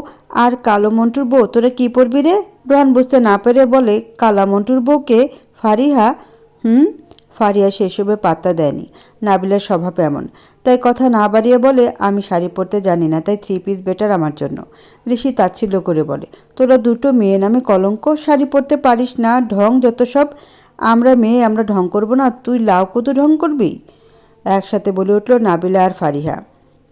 আর কালো মন্টুর বউ, তোরা কি পরবি রে? রোহান বুঝতে না পেরে বলে, কালা মন্টুর বউকে? ফারিহা? ফারিয়া সেসবে পাত্তা দেয়নি। নাবিলার স্বভাব এমন, তাই কথা না বাড়িয়ে বলে, আমি শাড়ি পরতে জানি না, তাই 3 পিস বেটার আমার জন্য। ঋষি তাচ্ছিল্য করে বলে, তোরা দুটো মেয়ে নামে কলঙ্ক, শাড়ি পরতে পারিস না, ঢং যত সব। আমরা মেয়ে, আমরা ঢং করবো না, তুই লাউ কত ঢং করবি? একসাথে বলে উঠল নাবিলা আর ফারিহা।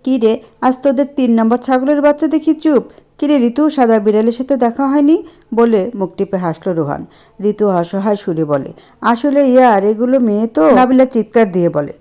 কী রে, আজ তোদের 3 নম্বর ছাগলের বাচ্চা দেখি চুপ। কিরে ঋতু, সাদা বিড়ালের সাথে দেখা হয়নি? বলে মুখ টিপে হাসল রোহান। ঋতু অসহায় সুরে বলে, আসলে ইয়ার এগুলো মেয়ে তো। নাবিলা চিৎকার দিয়ে বলে,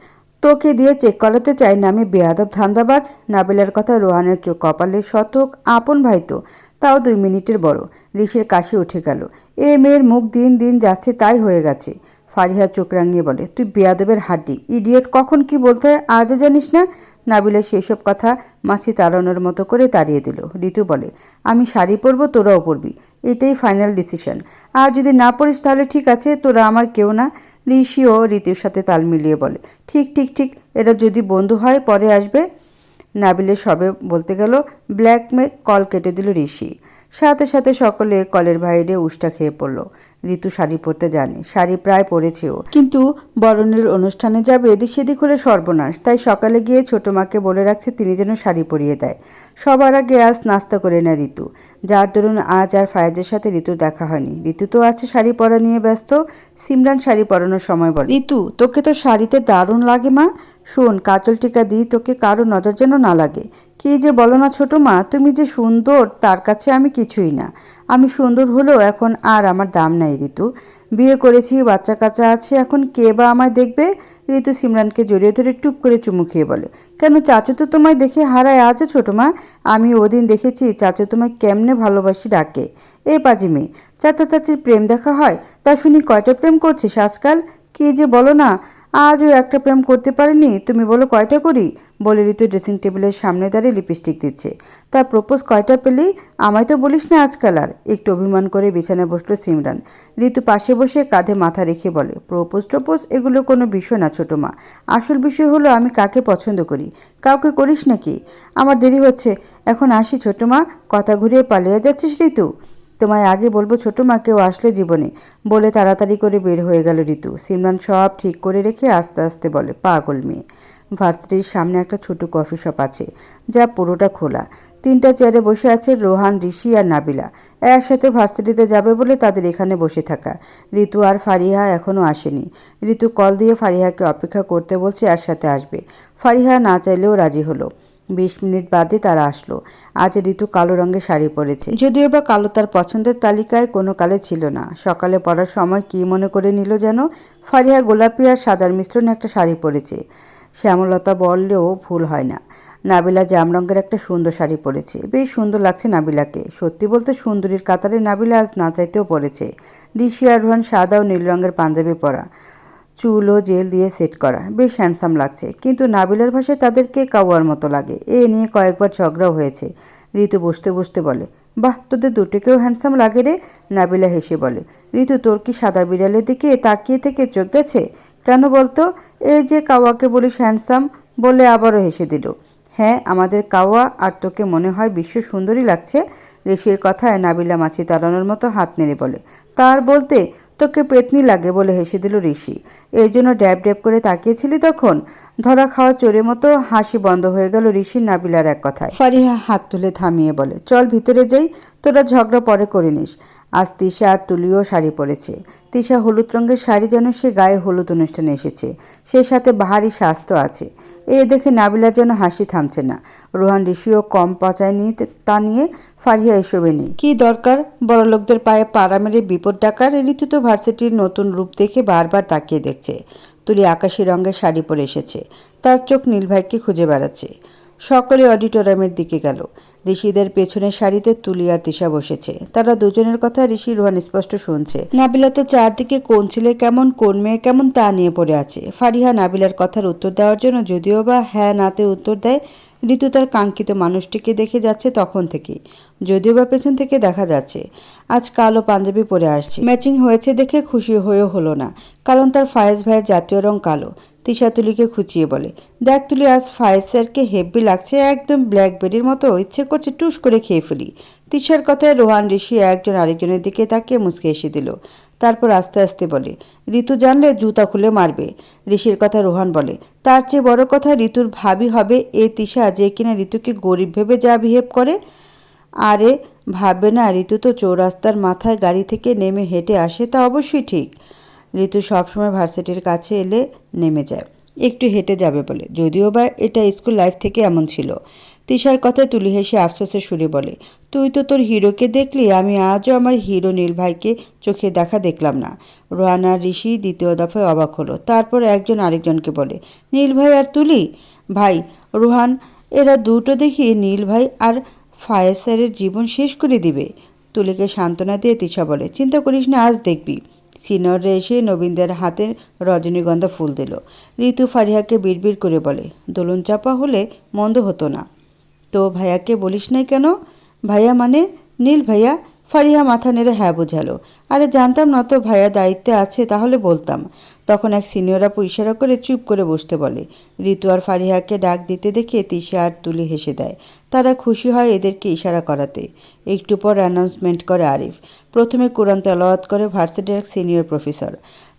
তোকে দিয়ে চেক করাতে চাই না আমি বেয়াদব ধান্দাবাজ। নাবিলার কথা রোহানের চোখ কপালে শতক, আপন ভাই তো, তাও 2 মিনিটের বড়। ঋষির কাশি উঠে গেল, এ মেয়ের মুখ দিন দিন যাচ্ছে তাই হয়ে গেছে। ফারিহা চোখ রাঙিয়ে বলে, তুই বেয়াদবের হাড্ডি, ইডিয়েট, কখন কি বলতে হয় আজও জানিস না? নাবিলা সেসব কথা মাছি তাড়ানোর মতো করে তাড়িয়ে দিল। ঋতু বলে, আমি শাড়ি পরবো, তোরাও পরবি, এটাই ফাইনাল ডিসিশন। আর যদি না পড়িস তাহলে ঠিক আছে, তোরা আমার কেউ না। ঋষিও ঋতুর সাথে তাল মিলিয়ে বলে, ঠিক ঠিক ঠিক, এরা যদি বন্ধু হয় পরে আসবে। নাবিলের সবে বলতে গেল, ব্ল্যাকমেল কল কেটে দিল ঋষি। সাথে সাথে সকলে কলের বাইরে উষ্টা খেয়ে পড়ল। ঋতু শাড়ি পরতে জানে, শাড়ি প্রায় পরেছেও, কিন্তু বরণের অনুষ্ঠানে যাবে এদিক সেদিক হলে সর্বনাশ, তাই সকালে গিয়ে ছোটো মাকে বলে রাখছে তিনি যেন শাড়ি পরিয়ে দেয়। সবার আগে আজ নাস্তা করে নেয় ঋতু, যার দরুন আজ আর ফায়েজের সাথে ঋতুর দেখা হয়নি। ঋতু তো আছে শাড়ি পরা নিয়ে ব্যস্ত। সিমরান শাড়ি পরানোর সময় বলে, ঋতু তোকে তো শাড়িতে দারুণ লাগে মা, শোন কাজল টিকা দিই তোকে, কারো নজর যেন না লাগে। কী যে বলো না ছোটো মা, তুমি যে সুন্দর তার কাছে আমি কিছুই না। আমি সুন্দর হলেও এখন আর আমার দাম নাই ঋতু, বিয়ে করেছি, বাচ্চা কাচ্চা আছে, এখন কে বা আমায় দেখবে? ঋতু সিমরানকে জড়িয়ে ধরে টুপ করে চুমু খেয়ে বলে, কেন চাচু তো তোমায় দেখে হারায় আজও ছোটো মা, আমি ওদিন দেখেছি চাচু তোমায় কেমনে ভালোবাসি ডাকে। এই পাজি মেয়ে, চাচা চাচির প্রেম দেখা হয়, তা শুনি কয়টা প্রেম করছিস আজকাল? কী যে বলো না, আজও একটা প্রেম করতে পারিনি, তুমি বলো কয়টা করি? বলে ঋতু ড্রেসিং টেবিলের সামনে দাঁড়িয়ে লিপস্টিক দিচ্ছে। তা প্রপোজ কয়টা পেলি? আমায় তো বলিস না আজকাল আর। একটু অভিমান করে বিছানায় বসলো সিমরান। ঋতু পাশে বসে কাঁধে মাথা রেখে বলে, প্রপোজ এগুলো কোনো বিষয় না ছোটো মা, আসল বিষয় হলো আমি কাকে পছন্দ করি। কাউকে করিস নাকি? আমার দেরি হচ্ছে, এখন আসি ছোটো মা। কথা ঘুরিয়ে পালিয়ে যাচ্ছিস ঋতু? তোমায় আগে বলবো ছোটো মা, কেউ আসলে জীবনে। বলে তাড়াতাড়ি করে বের হয়ে গেল ঋতু। সিমরান সব ঠিক করে রেখে আস্তে আস্তে বলে, পাগল মেয়ে। ভার্সিটির সামনে একটা ছোট কফি শপ আছে, যা পুরোটা খোলা। 3টা চেয়ারে বসে আছে রোহান, ঋষি আর নাবিলা। একসাথে ভার্সিটিতে যাবে বলে তাদের এখানে বসে থাকা। ঋতু আর ফারিহা এখনও আসেনি। ঋতু কল দিয়ে ফারিহাকে অপেক্ষা করতে বলছে, একসাথে আসবে। ফারিহা না চাইলেও রাজি হলো। 20 মিনিট বাদে তারা আসলো। আজ ঋতু কালো রঙের শাড়ি পরেছে, যদিও বা কালো তার পছন্দের তালিকায় কোনো কালে ছিল না। সকালে পড়ার সময় কি মনে করে নিল যেন। ফারিহা গোলাপি আর সাদার মিশ্রণে একটা শাড়ি পরেছে, শ্যামলতা বললেও ভুল হয় না। নাবিলা জাম রঙের একটা সুন্দর শাড়ি পরেছে, বেশ সুন্দর লাগছে নাবিলাকে। সত্যি বলতে সুন্দরীর কাতারে নাবিলা আজ না চাইতেও পরেছে। ঋষি আর রোহান সাদা ও নীল রঙের পাঞ্জাবি পরা, চুল ও জেল দিয়ে সেট করা, বেশ হ্যান্ডসাম লাগছে। কিন্তু নাবিলার ভাষায় তাদেরকে কাওয়ার মতো লাগে। এ নিয়ে কয়েকবার ঝগড়াও হয়েছে। ঋতু বসতে বসতে বলে, বাহ তোদের দুটোকেও হ্যান্ডসাম লাগে রে। নাবিলা হেসে বলে, ঋতু তোর কি সাদা বিড়ালের দিকে তাকিয়ে থেকে চোখ গেছে? কেন বলতো? এই যে কাওয়াকে বলিস হ্যান্ডসাম, বলে আবারও হেসে দিল। হ্যাঁ আমাদের কাওয়া, আর তোকে মনে হয় বিশ্ব সুন্দরী লাগছে। ঋষির কথায় নাবিলা মাছি তাড়ানোর মতো হাত নেড়ে বলে, তার বলতে তোকে পেতনি লাগে, বলে হেসে দিল ঋষি। এই জন্য ড্যাব ড্যাব করে তাকিয়েছিলি তখন? ধরা খাওয়া চোরের মতো হাসি বন্ধ হয়ে গেল ঋষির নাবিলার এক কথায়। ফারিহা হাত তুলে থামিয়ে বলে, চল ভিতরে যাই, তোরা ঝগড়া পরে করে নিস। আজ তিশা আর তুলিও শাড়ি পরেছে। তিশা হলুদ রঙের শাড়ি, যেন সে গায়ে হলুদ অনুষ্ঠানে এসেছে। সে সাথে ভারী স্বাস্থ্য আছে। এ দেখে নাবিলার যেন হাসি থামছে না। রোহান ঋষিও কম পচায়নি তা নিয়ে। ফারিহা এসবে নেই। কি দরকার বড়লোকদের পায়ে পাড়া মেরে বিপদ ডাকার? ঋতু তো ভার্সিটির নতুন রূপ দেখে বারবার তাকিয়ে দেখছে। তুলি আকাশি রঙের শাড়ি পরে এসেছে। তার চোখ নীলভাইকে খুঁজে বেড়াচ্ছে। সকলে অডিটোরিয়ামের দিকে গেল। ঋষিদের পেছনের সারিতে তুলি আর তিশা বসেছে। তারা দুজনের কথা ঋষি রোহান স্পষ্ট শুনছে। নাবিলা তো চারদিকে কোন ছেলে কেমন, কোন মেয়ে কেমন তা নিয়ে পড়ে আছে। ফারিহা নাবিলার কথার উত্তর দেওয়ার জন্য যদিও বা হ্যাঁ নাতে উত্তর দেয়। ঋতু তার কাঙ্ক্ষিত মানুষটিকে দেখে যাচ্ছে তখন থেকেই, যদিও বা পেছন থেকে দেখা যাচ্ছে। আজ কালো পাঞ্জাবি পরে আসছে, ম্যাচিং হয়েছে দেখে খুশি হয়েও হলো না, কারণ তার ফায়েজ ভাইয়ের জাতীয় রং কালো। তিশা তুলিকে খুঁচিয়ে বলে, দেখ তুলি, আজ ফায়েজ স্যারকে হেব্বি লাগছে, একদম ব্ল্যাকবেরির মতো, ইচ্ছে করছে টুস করে খেয়ে ফেলি। তিশার কথায় রোহান ঋষি একজন আরেকজনের দিকে তাকিয়ে মুচকে এসে দিল। তারপর আস্তে আস্তে বলে, ঋতু জানলে জুতা খুলে মারবে। ঋষির কথা রোহান বলে, তার চেয়ে বড় কথা ঋতুর ভাবি হবে এ তিশা, যে কিনা ঋতুকে গরিব ভেবে যা বিহেভ করে। আরে ভাববে না, ঋতু তো চৌরাস্তার মাথায় গাড়ি থেকে নেমে হেঁটে আসে, তা অবশ্যই ঠিক। ঋতু সবসময় ভার্সিটির কাছে এলে নেমে যায়, একটু হেঁটে যাবে বলে, যদিও বা এটা স্কুল লাইফ থেকে এমন ছিল। তিশার কথায় তুলি হেসে আফসোসের সুরে বলে, তুই তো তোর হিরোকে দেখলি, আমি আজও আমার হিরো নীল ভাইকে চোখে দেখা দেখলাম না। রোহান আর ঋষি দ্বিতীয় দফায় অবাক হলো। তারপর একজন আরেকজনকে বলে, নীল ভাই আর তুলি ভাই, রোহান, এরা দুটো দেখি নীল ভাই আর ফায়েজ স্যারের জীবন শেষ করে দিবে। তুলিকে সান্ত্বনা দিয়ে তিশা বলে, চিন্তা করিস না, আজ দেখবি। সিনিয়ররা এসে নবীনদের হাতে রজনীগন্ধা ফুল দিল। ঋতু ফারিহাকে বিড়বিড় করে বলে, দোলন চাপা হলে মন্দ হতো না। তো ভাইয়াকে বলিস নাই কেন? ভাইয়া মানে নীল ভাইয়া? ফারিহা মাথা নেড়ে হ্যাঁ বোঝালো। আরে জানতাম না তো ভাইয়া দায়িত্বে আছে, তাহলে বলতাম। তখন এক সিনিয়র আপু ইশারা করে চুপ করে বসতে বলে। ঋতু আর ফারিহাকে ডাক দিতে দেখে তিশা আর তুলি হেসে দেয়। তারা খুশি হয় এদেরকে ইশারা করাতে। একটু পর অ্যানাউন্সমেন্ট করে আরিফ। প্রথমে কোরআন তেলাওয়াত করে ভার্সিটির এক সিনিয়র প্রফেসর।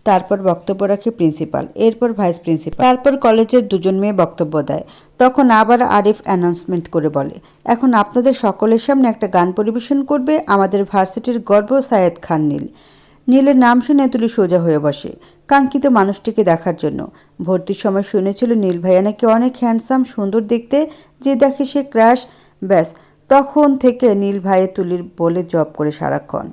তারপর বক্তব্য রাখে প্রিন্সিপাল, এরপর ভাইস প্রিন্সিপাল, তারপর কলেজের দুজন মেয়ে বক্তব্য দেয়। তখন আবার আরিফ অ্যানাউন্সমেন্ট করে বলে, এখন আপনাদের সকলের সামনে একটা গান পরিবেশন করবে আমাদের ভার্সিটির গর্ব সায়েদ খান নীল। নীলের নাম শুনে তুলি সোজা হয়ে বসে, কাঙ্ক্ষিত মানুষটিকে দেখার জন্য। ভর্তির সময় শুনেছিল নীল ভাইয়া নাকি অনেক হ্যান্ডসাম, সুন্দর দেখতে, যে দেখে সে ক্র্যাশ। ব্যাস, তখন থেকে নীল ভাইয়ে তুলির বলে জব করে সারাক্ষণ।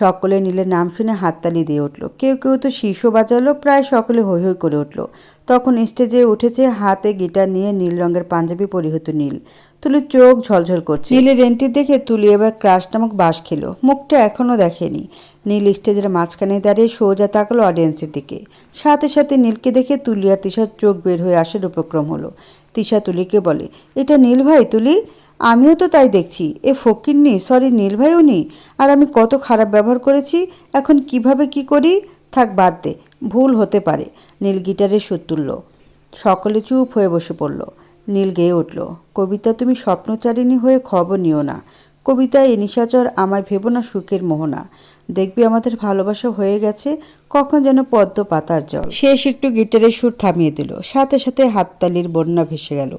সকলে নীলের নাম শুনে হাততালি দিয়ে উঠল, কেউ কেউ তো শীর্ষ বাজালো, প্রায় সকলে হৈ হৈ করে উঠল। তখন স্টেজে উঠেছে হাতে গিটার নিয়ে নীল রঙের পাঞ্জাবি পরিহিত নীল। তুলির চোখ ঝলঝল করছে। নীলের এন্ট্রি দেখে তুলি এবার ক্রাশ নামক বাস খেলো, মুখটা এখনও দেখেনি। নীল স্টেজের মাঝখানে দাঁড়িয়ে সোজা তাকালো অডিয়েন্সের দিকে। সাথে সাথে নীলকে দেখে তুলি আর তিশার চোখ বের হয়ে আসার উপক্রম হলো। তিশা তুলিকে বলে, এটা নীল ভাই তুলি? আমিও তো তাই দেখছি। এ ফকিন্নি, সরি নীল ভাই উনি। আর আমি কত খারাপ ব্যবহার করেছি, এখন কিভাবে কি করি? থাক বাদ দে, ভুল হতে পারে। নীল গিটারের সুর তুলল। সকলে চুপ হয়ে বসে পড়ল। নীল গেয়ে উঠল, কবিতা তুমি স্বপ্নচারিণী হয়ে খবর নিও না। কবিতায় এ নিশাচর আমায় ভেবো না সুখের মোহনা। দেখবি আমাদের ভালোবাসা হয়ে গেছে কখন যেন পদ্ম পাতার জল। শেষ একটু গিটারের সুর থামিয়ে দিল, সাথে সাথে হাততালির বন্যা ভেসে গেল।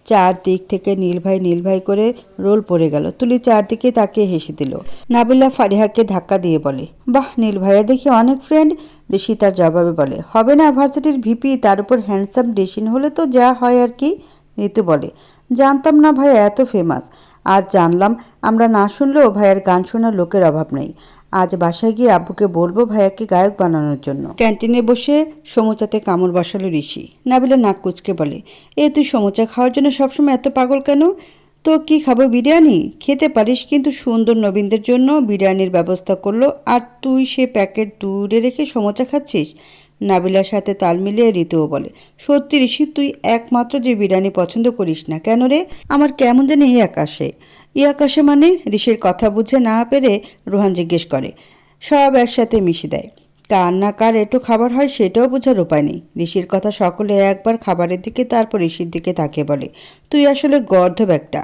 চারদিক থেকে নীল ভাই করে রোল পড়ে গেল। তুলি চারদিকে তাকিয়ে হেসে দিল। নাবিলা ফারিহাকে ধাক্কা দিয়ে বলে, বাহ, নীল ভাইয়ের দেখি অনেক ফ্রেন্ড। ঋষি তার জবাবে বলে, হবে না, ভার্সিটির ভিপি, তার উপর হ্যান্ডসাম ডেসিন হলে তো যা হয় আর কি। ঋতু বলে, জানতাম না ভাইয়া এত ফেমাস, আজ জানলাম। আমরা না শুনলেও ভাইয়ার গান শোনার লোকের অভাব নেই। আজ বাসায় গিয়ে আব্বুকে বলবো ভাইয়াকে গায়ক বানানোর জন্য। ক্যান্টিনে বসে সমুচাতে কামড় বসালো ঋষি। নাবিলা নাক কুচকে বলে, এ তুই সমুচা খাওয়ার জন্য সবসময় এত পাগল কেন? তো কি খাবো, বিরিয়ানি? খেতে পারিস, কিন্তু সুন্দর নবীনদের জন্য বিরিয়ানির ব্যবস্থা করলো, আর তুই সে প্যাকেট দূরে রেখে সমুচা খাচ্ছিস। নাবিলার সাথে তাল মিলিয়ে ঋতুও বলে, সত্যি ঋষি, তুই একমাত্র যে বিরিয়ানি পছন্দ করিস না। কেন রে? আমার কেমন জানি আকাশে মানে? ঋষির কথা বুঝে না পেরে রোহান জিজ্ঞেস করে। সব একসাথে মিশে দেয়। কার না কার একটু খাবার হয় সেটাও বোঝার উপায় নেই। ঋষির কথা সকলে একবার খাবারের দিকে, তারপর ঋষির দিকে তাকিয়ে বলে, তুই আসলে গর্ধব একটা।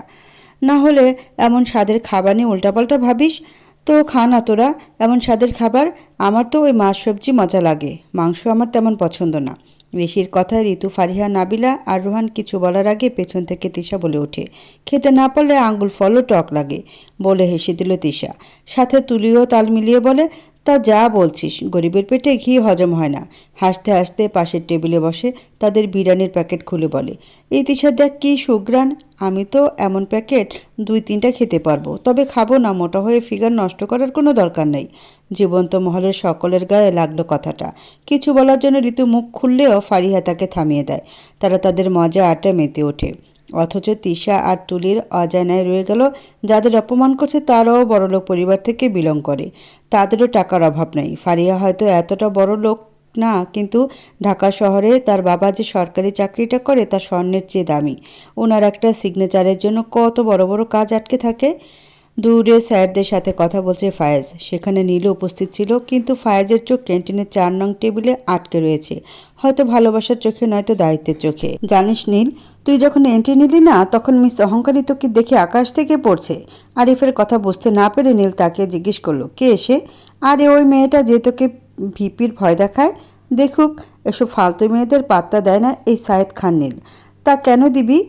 না হলে এমন স্বাদের খাবার নিয়ে উল্টাপাল্টা ভাবিস? তো খা না তোরা এমন স্বাদের খাবার। আমার তো ওই মাছ সবজি মজা লাগে, মাংস আমার তেমন পছন্দ না। ঋষির কথায় ঋতু, ফারিহা, নাবিলা আর রোহান কিছু বলার আগে পেছন থেকে তিশা বলে ওঠে, খেতে না পারলে আঙ্গুল ফলও টক লাগে, বলে হেসে দিল তিশা। সাথে তুলিও তাল মিলিয়ে বলে, তা যা বলছিস, গরিবের পেটে ঘি হজম হয় না। হাসতে হাসতে পাশের টেবিলে বসে তাদের বিরিয়ানির প্যাকেট খুলে বলে, এই তিশা দেখ কি সুঘ্রাণ, আমি তো এমন প্যাকেট 2-3টা খেতে পারবো, তবে খাবো না, মোটা হয়ে ফিগার নষ্ট করার কোনো দরকার নেই। জীবন্ত মহলের সকলের গায়ে লাগলো কথাটা। কিছু বলার জন্য ঋতু মুখ খুললেও ফারিহা তাকে থামিয়ে দেয়। তারা তাদের মজা আড্ডা মেতে ওঠে। অথচ তিশা আর তুলির অজানায় রয়ে গেল, যাদের অপমান করছে তারাও বড়লোক পরিবার থেকে বিলং করে, তাদেরও টাকার অভাব নেই। ফারিহা হয়তো এতটা বড় লোক না, কিন্তু ঢাকা শহরে তার বাবা যে সরকারি চাকরিটা করে তা স্বর্ণের চেয়ে দামি। ওনার একটা সিগনেচারের জন্য কত বড় বড় কাজ আটকে থাকে। দূরে স্যারদের সাথে কথা বলছে ফায়েজ, সেখানে নীলও উপস্থিত ছিল, কিন্তু ফায়েজের চোখ ক্যান্টিনের 4 নং টেবিলে আটকে রয়েছে, হয়তো ভালোবাসার চোখে নয়তো দায়িত্বের চোখে। জানিস নীল, তুই যখন এন্ট্রি নিলি না, তখন মিস অহংকারী তোকে দেখে আকাশ থেকে পড়ছে। আরিফের কথা বুঝতে না পেরে নীল তাকে জিজ্ঞেস করলো, কে এসে? আরে ওই মেয়েটা যে তোকে ভিপির ভয় দেখায়। দেখুক, এসব ফালতু মেয়েদের পাত্তা দেয় না এই সায়েদ খান নীল। তা কেন দিবি?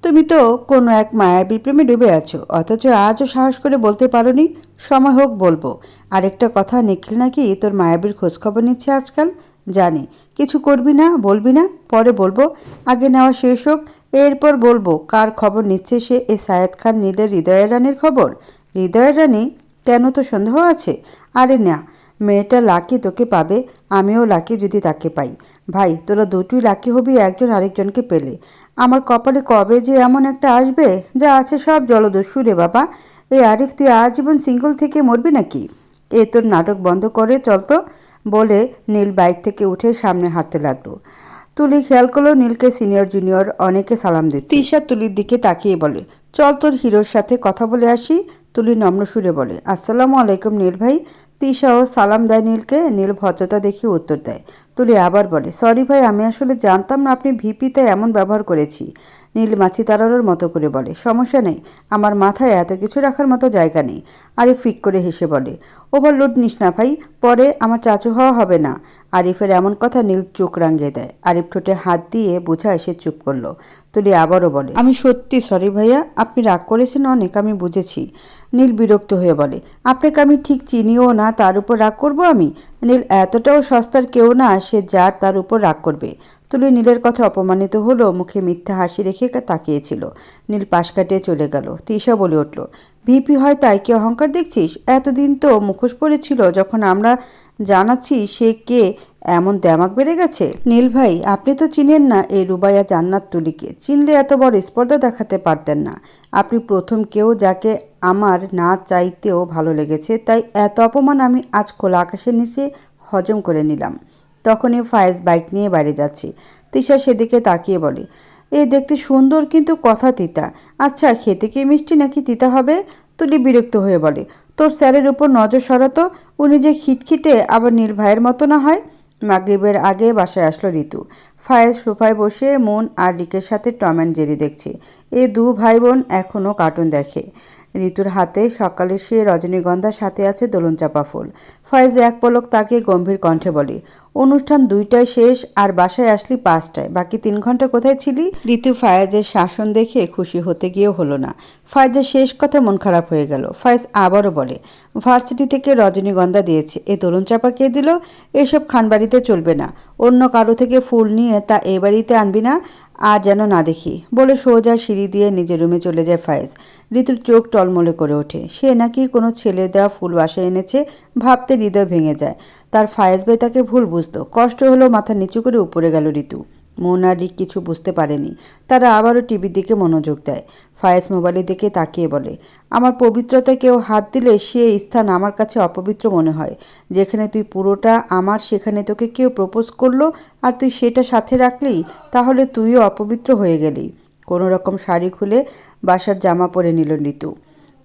তুমি তো কোনো এক মায়াবী প্রেমে ডুবে আছো, অথচ আজও সাহস করে বলতে পারোনি। সময় হোক বলবো। আরেকটা কথা, নিখিল নাকি তোর মায়াবীর খোঁজখবর নিচ্ছে আজকাল। জানি কিছু করবি না, বলবি না, পরে বলবো। আগে নেওয়া শেষ হোক, এরপর বলবো কার খবর নিচ্ছে সে। এ সায়েদ খান নীলের হৃদয়ের রানীর খবর? হৃদয়ের রানী? কেন, তো সন্দেহ আছে? আরে না, মেয়েটা লাকি তোকে পাবে, আমিও লাকি যদি তাকে পাই। ভাই, তোরা দুটোই লাকি হবি একজন আরেকজনকে পেলে। আমার কপালে কবে যে এমন একটা আসবে, যা আছে সব জলদস্যু রে বাবা। এই আরিফ, তুই আজীবন সিঙ্গল থেকে মরবি নাকি? এ তোর নাটক বন্ধ করে চল তো, বলে নীল বাইক থেকে উঠে সামনে হাঁটতে লাগলো। তুলি খেয়াল করলো নীলকে সিনিয়র জুনিয়র অনেকে সালাম দিচ্ছে। তিশা তুলির দিকে তাকিয়ে বলে, চল তোর হিরোর সাথে কথা বলে আসি। তুলি নম্র সুরে বলে, আসসালামু আলাইকুম নীল ভাই। তিশাও সালাম দেয় নীলকে। নীল ভদ্রতা দেখিয়ে উত্তর দেয়। তুলি আবার বলে, সরি ভাই, আমি আসলে জানতাম না আপনি ভিপি, তাই এমন ব্যবহার করেছি। নীল মাছি তাড়ানোর মতো করে বলে, সমস্যা নেই, আমার মাথায় এত কিছু রাখার মতো জায়গা নেই। আরিফ ফিক করে হেসে বলে, ওভারলোড নিস না ভাই, পরে আমার চাচু হওয়া হবে না। আরিফের এমন কথা নীল চোখ রাঙিয়ে দেয়। আরিফ ঠোঁটে হাত দিয়ে বোঝায় সে চুপ করলো। তুলি আবারও বলে, আমি সত্যি সরি ভাইয়া, আপনি রাগ করেছেন অনেক, আমি বুঝেছি। নীল বিরক্ত হয়ে বলে, আপনাকে আমি ঠিক চিনিও না, তার উপর রাগ করবো আমি? নীল এতটাও সস্তার কেউ না, সে যার তার উপর রাগ করবে। তুলি নীলের কথা অপমানিত হলো, মুখে মিথ্যা হাসি রেখে তাকিয়েছিল। নীল পাশ কাটিয়ে চলে গেল। তিশা বলে উঠল, ভিপি হয় তাই কি অহংকার দেখছিস? এতদিন তো মুখোশ পড়েছিল, যখন আমরা জানাচ্ছি সে কে, এমন দেমাক বেড়ে গেছে? নীল ভাই, আপনি তো চিনেন না এই রুবাইয়া জান্নাত তুলিকে। চিনলে এত বড় স্পর্ধা দেখাতে পারতেন না। আপনি প্রথম কেউ যাকে আমার না চাইতেও ভালো লেগেছে, তাই এত অপমান আমি আজ খোলা আকাশের নিচে হজম করে নিলাম। তখনই ফায়েজ বাইক নিয়ে বাইরে যাচ্ছে। তিশা সেদিকে তাকিয়ে বলে, এ দেখতে সুন্দর কিন্তু কথা তিতা। আচ্ছা, খেতে কি মিষ্টি নাকি তিতা হবে? তুলি বিরক্ত হয়ে বলে, তোর স্যারের উপর নজর সরাতো, উনি যে খিটখিটে, আবার নীল ভাইয়ের মতো না হয়। মাগরিবের আগে বাসায় আসলো ঋতু। ফায়েজ সোফায় বসে মুন আর রিকের সাথে টম অ্যান্ড জেরি দেখছে। এ দু ভাই বোন এখনও কার্টুন দেখে। ঋতুর হাতে সকালে সে রজনীগন্ধার সাথে আছে দোলনচাপা ফুল। ফয়েজ এক পলক তাকে গম্ভীর কণ্ঠে বলে, অনুষ্ঠান 2টায় শেষ, আর বাসায় আসলি 5টায়, বাকি 3 ঘন্টা কোথায় ছিলি? ঋতু ফায়েজের শাসন দেখে খুশি হতে গিয়েও হলো না। ফায়েজের শেষ কথা মন খারাপ হয়ে গেল। ফায়েজ আবারও বলে, ভার্সিটি থেকে রজনীগন্ধা দিয়েছে, এ দোলনচাপা কে দিল? এসব খানবাড়িতে চলবে না। অন্য কারো থেকে ফুল নিয়ে তা এ বাড়িতে আনবি না, আর যেন না দেখি, বলে সোজা সিঁড়ি দিয়ে নিজের রুমে চলে যায় ফায়েজ। ঋতুর চোখ টলমলে করে ওঠে। সে নাকি কোনো ছেলের দেওয়া ফুল বাসায় এনেছে, ভাবতে হৃদয় ভেঙে যায়। তার ফায়েজ ভাই তাকে ভুল বুঝতো। কষ্ট হলো, মাথা নিচু করে উপরে গেল ঋতু। মন আর রিক কিছু বুঝতে পারেনি। তারা আবারও টিভির দিকে মনোযোগ দেয়। ফায়েজ মোবাইলের দিকে তাকিয়ে বলে, আমার পবিত্রতায় কেউ হাত দিলে সে স্থান আমার কাছে অপবিত্র মনে হয়। যেখানে তুই পুরোটা আমার, সেখানে তোকে কেউ প্রপোজ করলো আর তুই সেটা সাথে রাখলি, তাহলে তুইও অপবিত্র হয়ে গেলি। কোনো রকম শাড়ি খুলে বাসার জামা পরে নিল ঋতু।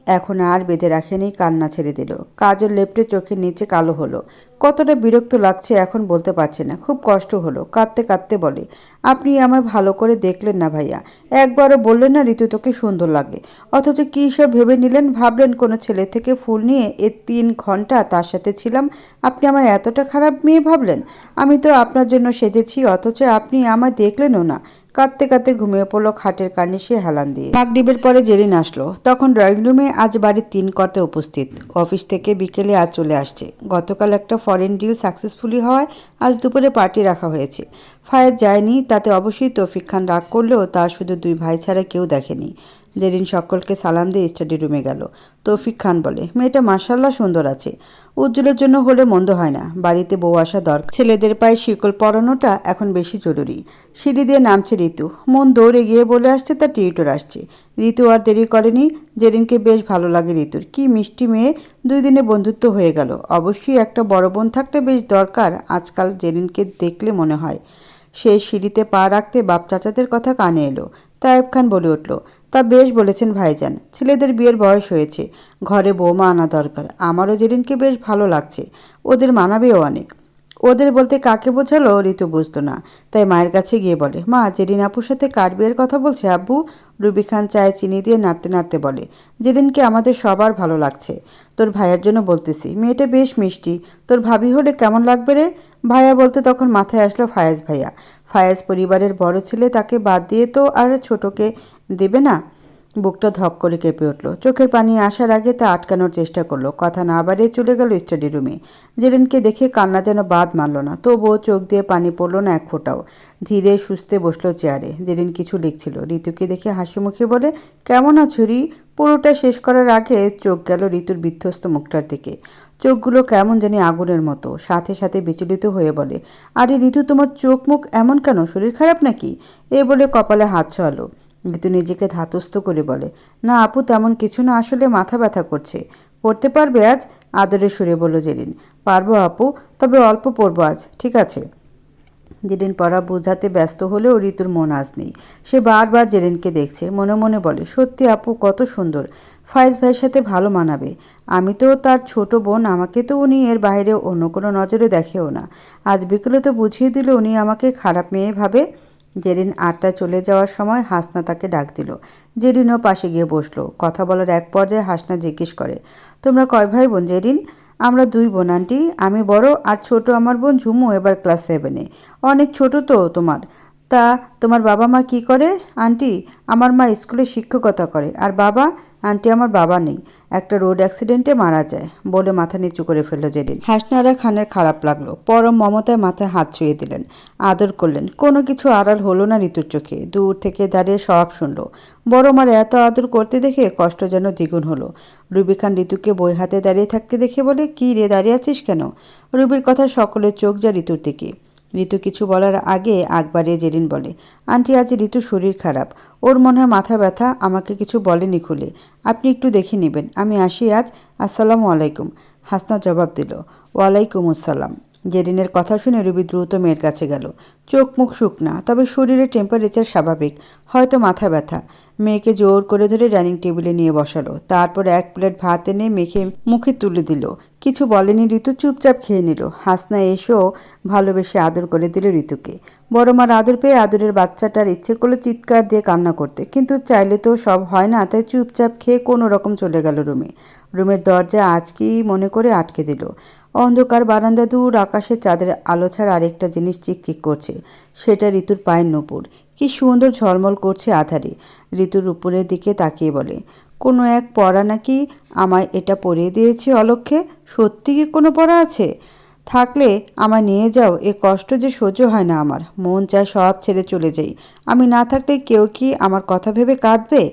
এখন আর বেঁধে রাখেনি, কান্না ছেড়ে দিল। কাজল লেপ্টে চোখের নিচে কালো হলো। কতটা বিরক্ত লাগছে এখন বলতে পারছে না, খুব কষ্ট হলো। কাঁদতে কাঁদতে বলে, আপনি আমায় ভালো করে দেখলেন না ভাইয়া, একবারও বললেন না ঋতু তোকে সুন্দর লাগে, অথচ কী সব ভেবে নিলেন, ভাবলেন কোনো ছেলে থেকে ফুল নিয়ে 3 ঘন্টা তার সাথে ছিলাম, আপনি আমায় এতটা খারাপ মেয়ে ভাবলেন? আমি তো আপনার জন্য সেজেছি, অথচ আপনি আমায় দেখলেনও না। কাঁদতে কাঁদতে ঘুমিয়ে পড়লো খাটের কার্নিশে হেলান দিয়ে। মাগরিবের পরে জেরিন আসলো, তখন ড্রয়িং রুমে আজ বাড়ির 3 কর্তা উপস্থিত। অফিস থেকে বিকেলে আজ চলে আসছে। গতকাল একটা ফরেন ডিল সাকসেসফুলি হওয়ায় আজ দুপুরে পার্টি রাখা হয়েছে। ফায়েজ যায়নি, তাতে অবশ্যই তৌফিক খান রাগ করলেও তার শুধু 2 ভাই ছাড়া কেউ দেখেনি। জেরিন সকলকে সালাম দিয়ে স্টাডি রুমে গেল। তৌফিক খান বলে, মেয়েটা মাশাআল্লাহ সুন্দর আছে, উজ্জ্বলের জন্য হলে মন্দ হয় না, বাড়িতে বউ আসা দরকার। ছেলেদের পায়ে শিকল পরানোটা এখন বেশি জরুরি। সিঁড়ি দিয়ে নামছে ঋতু, মন দৌড়ে গিয়ে বলে আসছে তার টিউটর আসছে। ঋতু আর দেরি করেনি, জেরিনকে বেশ ভালো লাগে ঋতুর, কি মিষ্টি মেয়ে, 2 দিনে বন্ধুত্ব হয়ে গেল। অবশ্যই একটা বড় বোন থাকলে বেশ দরকার আজকাল, জেরিনকে দেখলে মনে হয়। সে সিঁড়িতে পা রাখতে বাপ চাচাদের কথা কানে এলো। তায়েব খান বলে উঠল, তা বেশ বলেছেন ভাইজান, ছেলেদের বিয়ের বয়স হয়েছে, ঘরে বৌমা আনা দরকার। আমারও জেরিনকে বেশ ভালো লাগছে, ওদের মানাবেও অনেক। ওদের বলতে কাকে বোঝালো ঋতু বুঝতো না, তাই মায়ের কাছে গিয়ে বলে, মা জেরিন আপুর সাথে কার বিয়ের কথা বলছে আব্বু? রুবি খান চায়ে চিনি দিয়ে নাড়তে নাড়তে বলে, জেরিনকে আমাদের সবার ভালো লাগছে, তোর ভাইয়ের জন্য বলতেছি, মেয়েটা বেশ মিষ্টি, তোর ভাবি হলে কেমন লাগবে রে? ভাইয়া বলতে তখন মাথায় আসলো ফায়েজ ভাইয়া। ফায়েজ পরিবারের বড় ছেলে, তাকে বাদ দিয়ে তো আর ছোটকে দেবে না। বুকটা ধক করে কেঁপে উঠল, চোখের পানি আসার আগে তা আটকানোর চেষ্টা করলো, কথা না বাড়িয়ে চলে গেল স্টাডি রুমে। জেরিনকে দেখে কান্না যেন বাদ মারল না, তবুও চোখ দিয়ে পানি পড়লো না এক ফোঁটাও। ধীরে সুস্থে বসলো চেয়ারে। জেরিন কিছু লিখছিল, ঋতুকে দেখে হাসি মুখে বলে, কেমন আছো রি? পুরোটা শেষ করার আগে চোখ গেল ঋতুর বিধ্বস্ত মুখটার দিকে। চোখগুলো কেমন জানি আগুনের মতো, সাথে সাথে বিচলিত হয়ে বলে, আরে ঋতু তোমার চোখ মুখ এমন কেন, শরীর খারাপ নাকি? এ বলে কপালে হাত ছোঁয়ালো। ঋতু নিজেকে ধাতস্থ করে বলে, না আপু তেমন কিছু না, আসলে মাথা ব্যথা করছে। পড়তে পারবে আজ? আদরের সুরে বলল জেরিন। পারবো আপু, তবে অল্প পড়বো আজ, ঠিক আছে। জেরিন পড়া বোঝাতে ব্যস্ত হলেও ঋতুর মন আজ নেই। সে বারবার জেরিনকে দেখছে, মনে মনে বলে, সত্যি আপু কত সুন্দর, ফায়েজ ভাইয়ের সাথে ভালো মানাবে। আমি তো তার ছোট বোন, আমাকে তো উনি এর বাইরে অন্য কোনো নজরে দেখেও না। আজ বিকেলে তো বুঝিয়ে দিল উনি আমাকে খারাপ মেয়ে ভাবে। জেরিন আটটায় চলে যাওয়ার সময় হাসনা তাকে ডাক দিল। জেরিনও পাশে গিয়ে বসলো। কথা বলার এক পর্যায়ে হাসনা জিজ্ঞেস করে, তোমরা কয় ভাই বোন জেরিন? আমরা 2 বোন আন্টি, আমি বড় আর ছোট আমার বোন ঝুমু এবার ক্লাস 7-এ। অনেক ছোট তো তোমার। তা তোমার বাবা মা কি করে আন্টি? আমার মা স্কুলে শিক্ষকতা করে। আর বাবা? আন্টি আমার বাবা নেই, একটা রোড অ্যাক্সিডেন্টে মারা যায়, বলে মাথা নিচু করে ফেলল জেরিন। হাসনারা খানের খারাপ লাগলো, পরম মমতায় মাথায় হাত ছুঁয়ে দিলেন, আদর করলেন। কোনো কিছু আড়াল হলো না ঋতুর চোখে, দূর থেকে দাঁড়িয়ে সব শুনল। বড় মার এত আদর করতে দেখে কষ্ট যেন দ্বিগুণ হলো। রুবি খান ঋতুকে বই হাতে দাঁড়িয়ে থাকতে দেখে বলে, কি রে দাঁড়িয়ে আছিস কেন? রুবির কথা সকলের চোখ যায় ঋতুর দিকে। ঋতু কিছু বলার আগে আগ বাড়িয়ে জেরিন বলে, আন্টি আজ ঋতুর শরীর খারাপ, ওর মনে হয় মাথা ব্যথা, আমাকে কিছু বলেনি খুলে, আপনি একটু দেখে নেবেন, আমি আসি আজ, আসসালামু আলাইকুম। হাসনা জবাব দিল, ওয়ালাইকুম আসসালাম। জেরিনের কথা শুনে রুবি দ্রুত মেয়ের কাছে গেল। চোখ মুখ শুকনা, তবে শরীরের টেম্পারেচার স্বাভাবিক, হয়তো মাথা ব্যথা। মেয়েকে জোর করে ধরে ডাইনিং টেবিলে নিয়ে বসালো, তারপর 1 প্লেট ভাত এনে মেখে মুখে তুলে দিল। কিছু বলেনি ঋতু, চুপচাপ খেয়ে নিল। হাসনা এসেও ভালোবেসে আদর করে দিল ঋতুকে। বড় মার আদর পেয়ে আদরের বাচ্চাটার ইচ্ছে করলো চিৎকার দিয়ে কান্না করতে, কিন্তু চাইলে তো সব হয় না, তাই চুপচাপ খেয়ে কোনো রকম চলে গেল রুমে। রুমের দরজা আজকেই মনে করে আটকে দিল। অন্ধকার বারান্দা, দূর আকাশের চাঁদের আলো ছাড়া আরেকটা জিনিস চিকচিক করছে, সেটা ঋতুর পায়ের নূপুর। কি সুন্দর ঝলমল করছে আধারে। ঋতুর উপরের দিকে তাকিয়ে বলে, কোনো এক পড়া নাকি আমায় এটা পরিয়ে দিয়েছে অলক্ষ্যে? সত্যি কি কোনো পড়া আছে? থাকলে আমায় নিয়ে যাও, এ কষ্ট যে সহ্য হয় না আমার, মন চায় সব ছেড়ে চলে যাই। আমি না থাকলে কেউ কি আমার কথা ভেবে কাঁদবে?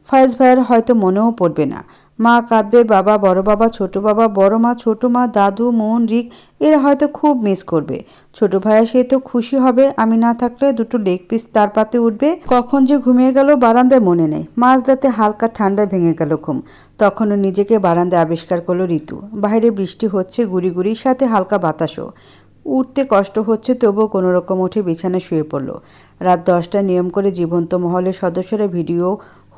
ফায়েজ ভাইয়ের হয়তো মনেও পড়বে না, মা কাঁদবে, বাবা, বড় বাবা, ছোট বাবা, বড় মা, ছোট মা, দাদু, মোহন, রিক এরা হয়তো খুব মিস করবে। ছোট ভাইয়া সে তো খুশি হবে আমি না থাকলে, 2টো লেগ পিস তার পাতে উঠবে। কখন যে ঘুমিয়ে গেল বারান্দায় মনে নেই। মাঝরাতে হালকা ঠান্ডায় ভেঙে গেল ঘুম। তখনও নিজেকে বারান্দায় আবিষ্কার করলো ঋতু। বাইরে বৃষ্টি হচ্ছে গুড়ি গুড়ি, সাথে হালকা বাতাসও। উঠতে কষ্ট হচ্ছে, তবুও কোনো রকম উঠে বিছানায় শুয়ে পড়ল। রাত 10টায় নিয়ম করে জীবন্ত মহলের সদস্যরা ভিডিও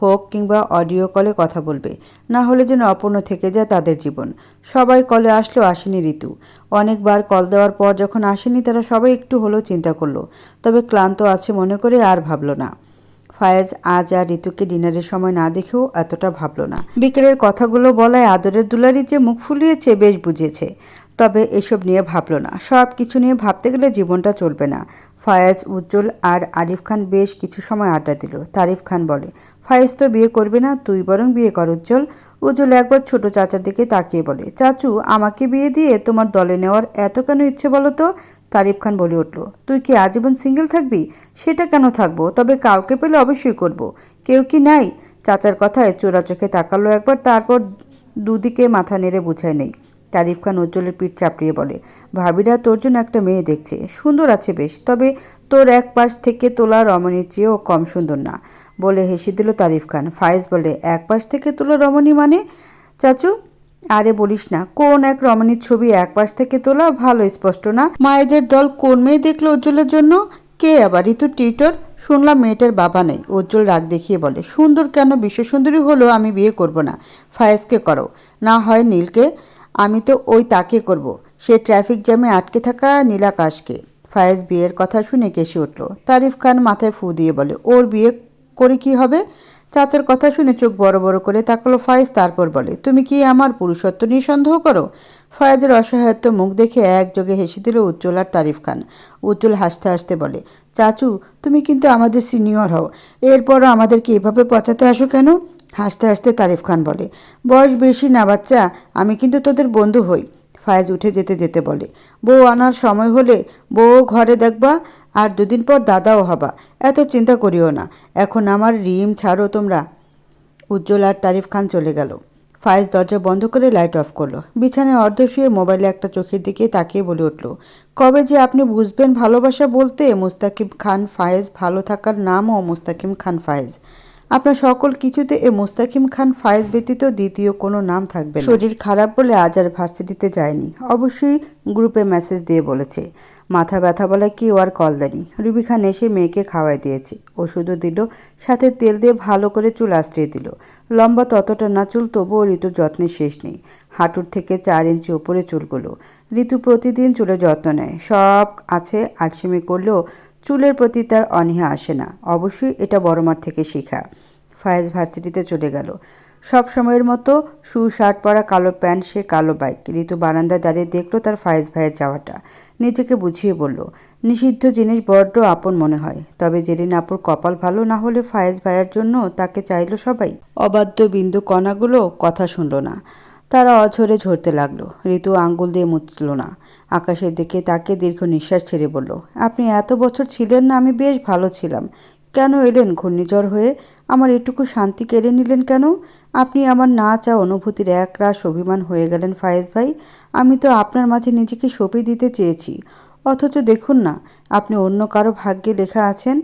হোক কিংবা অডিও কলে কথা বলবে, না হলে যেন অপূর্ণ থেকে যায় তাদের জীবন। সবাই কলে আসলেও আসেনি ঋতু। অনেকবার কল দেওয়ার পর যখন আসেনি তারা সবাই একটু হলেও চিন্তা করলো, তবে ক্লান্ত আছে মনে করে আর ভাবলো না। ফায়েজ আজ আর ঋতুকে ডিনারের সময় না দেখেও এতটা ভাবলো না। বিকেলের কথাগুলো বলায় আদরের দুলারি যে মুখ ফুলিয়েছে বেশ বুঝেছে, তবে এসব নিয়ে ভাবলো না। সব কিছু নিয়ে ভাবতে গেলে জীবনটা চলবে না। ফায়েজ, উজ্জ্বল আর আরিফ খান বেশ কিছু সময় আড্ডা দিল। তারিফ খান বলে, ফায়েজ তো বিয়ে করবে না, তুই বরং বিয়ে কর উজ্জ্বল। উজ্জ্বল একবার ছোট চাচার দিকে তাকিয়ে বলে, চাচু আমাকে বিয়ে দিয়ে তোমার দলে নেওয়ার এত কেন ইচ্ছে বলো তো? তারিফ খান বলে উঠল, তুই কি আজীবন সিঙ্গেল থাকবি? সেটা কেন থাকবো, তবে কাউকে পেলে অবশ্যই করব। কেউ কি নাই? চাচার কথায় চোরা চোখে তাকালো একবার, তারপর দুদিকে মাথা নেড়ে বুঝায় নেই। তারিফ খান উজ্জ্বলের পিঠ চাপড়িয়ে বলে, ভাবিরা তোর জন্য একটা মেয়ে দেখছে, সুন্দর আছে বেশ, তবে তোর এক পাশ থেকে তোলা রমণীর চেয়েও কম সুন্দর না, বলে হেসে দিল তারিফ খান। ফায়েজ বলে, এক পাশ থেকে তোলা রমণী মানে? চাচু, আরে বলিস না, কোন এক রমণীর ছবি এক পাশ থেকে তোলা, ভালো স্পষ্ট না? মায়েদের দল কোন মেয়ে দেখলো উজ্জ্বলের জন্য? কে আবার? ঋতু টিউটর? শুনলাম মেয়েটার বাবা নেই। উজ্জ্বল রাগ দেখিয়ে বলে, সুন্দর কেন, বিশ্বসুন্দরী হলেও আমি বিয়ে করব না। ফায়েজকে করো, না হয় নীলকে। আমি তো ওই তাকে করব, সে ট্রাফিক জ্যামে আটকে থাকা নীলাকাশকে। ফায়েজ বিয়ের কথা শুনে কেসে উঠল। তারিফ খান মাথায় ফু দিয়ে বলে, ওর বিয়ে করে কি হবে? চাচার কথা শুনে চোখ বড় বড় করে তাকালো ফায়েজ, তারপর বলে, তুমি কি আমার পুরুষত্ব নিয়ে সন্দেহ করো? ফায়েজের অসহায়ত্ব মুখ দেখে একযোগে হেসে দিল উজ্জ্বল আর তারিফ খান। উজ্জ্বল হাসতে হাসতে বলে, চাচু তুমি কিন্তু আমাদের সিনিয়র হও, এরপরও আমাদেরকে এভাবে পচাতে আসো কেন? হাসতে হাসতে তারিফ খান বলে, বয়স বেশি না বাচ্চা, আমি কিন্তু তোদের বন্ধু হই। ফায়েজ উঠে যেতে যেতে বলে, বউ আনার সময় হলে বউ ঘরে দেখবা, আর দুদিন পর দাদাও হবা, এত চিন্তা করিও না। এখন আমার রিম ছাড়ো তোমরা। উজ্জ্বল আর তারিফ খান চলে গেল। ফায়েজ দরজা বন্ধ করে লাইট অফ করলো। বিছানায় অর্ধ শুয়ে মোবাইলে একটা চোখের দিকে তাকিয়ে বলে উঠল, কবে যে আপনি বুঝবেন ভালোবাসা বলতে মুস্তাকিম খান ফায়েজ, ভালো থাকার নামও মুস্তাকিম খান ফায়েজ। আপনার সকল কিছুতে এ মুস্তাকিম খান ফায়েজ ব্যতীত দ্বিতীয় কোনো নাম থাকবে না। শরীর খারাপ বলে আজ আর ভার্সিটিতে যায়নি, অবশ্যই গ্রুপে মেসেজ দিয়ে বলেছে। মাথা ব্যথা বলে কেউ আর কল দেয়নি। রুবি খান এসে মেয়েকে খাওয়াই দিয়েছে, ওষুধও দিল, সাথে তেল দিয়ে ভালো করে চুল আঁচড়িয়ে দিল। লম্বা ততটা না চুল, তবুও ঋতুর যত্নের শেষ নেই। হাঁটুর থেকে 4 ইঞ্চি ওপরে চুলগুলো। ঋতু প্রতিদিন চুলের যত্ন নেয়, সব আছে, আলসেমি করলেও চুলের প্রতি তার অনীহা আসে না। অবশ্যই এটা বড়মার থেকে শেখা। ফায়েজ ভার্সিটিতে চলে গেল। সব সময়ের মতো শু শার্ট পরা, কালো প্যান্ট, সে কালো বাইক। ঋতু বারান্দায় দাঁড়িয়ে দেখলো তার ফায়েজ ভাইয়ের যাওয়াটা। নিজেকে বুঝিয়ে বলল, নিষিদ্ধ জিনিস বড্ড আপন মনে হয়, তবে জেরিন আপুর কপাল ভালো, না হলে ফায়েজ ভাইয়ের জন্য তাকে চাইলো সবাই। অবাধ্য বিন্দু কণাগুলো কথা শুনল না, তারা অঝরে ঝরতে লাগলো। ঋতু আঙ্গুল দিয়ে মুছল না, আকাশের দিকে তাকে দীর্ঘ নিঃশ্বাস ছেড়ে বলল, আপনি এত বছর ছিলেন না, আমি বেশ ভালো ছিলাম। কেন এলেন ঘূর্ণিঝড় হয়ে? আমার এটুকু শান্তি কেড়ে নিলেন কেন? আপনি আমার না চাওয়া অনুভূতির একরাশ অভিমান হয়ে গেলেন ফায়েজ ভাই। আমি তো আপনার মাঝে নিজেকে সঁপে দিতে চেয়েছি, অথচ দেখুন না, আপনি অন্য কারো ভাগ্যে লেখা আছেন।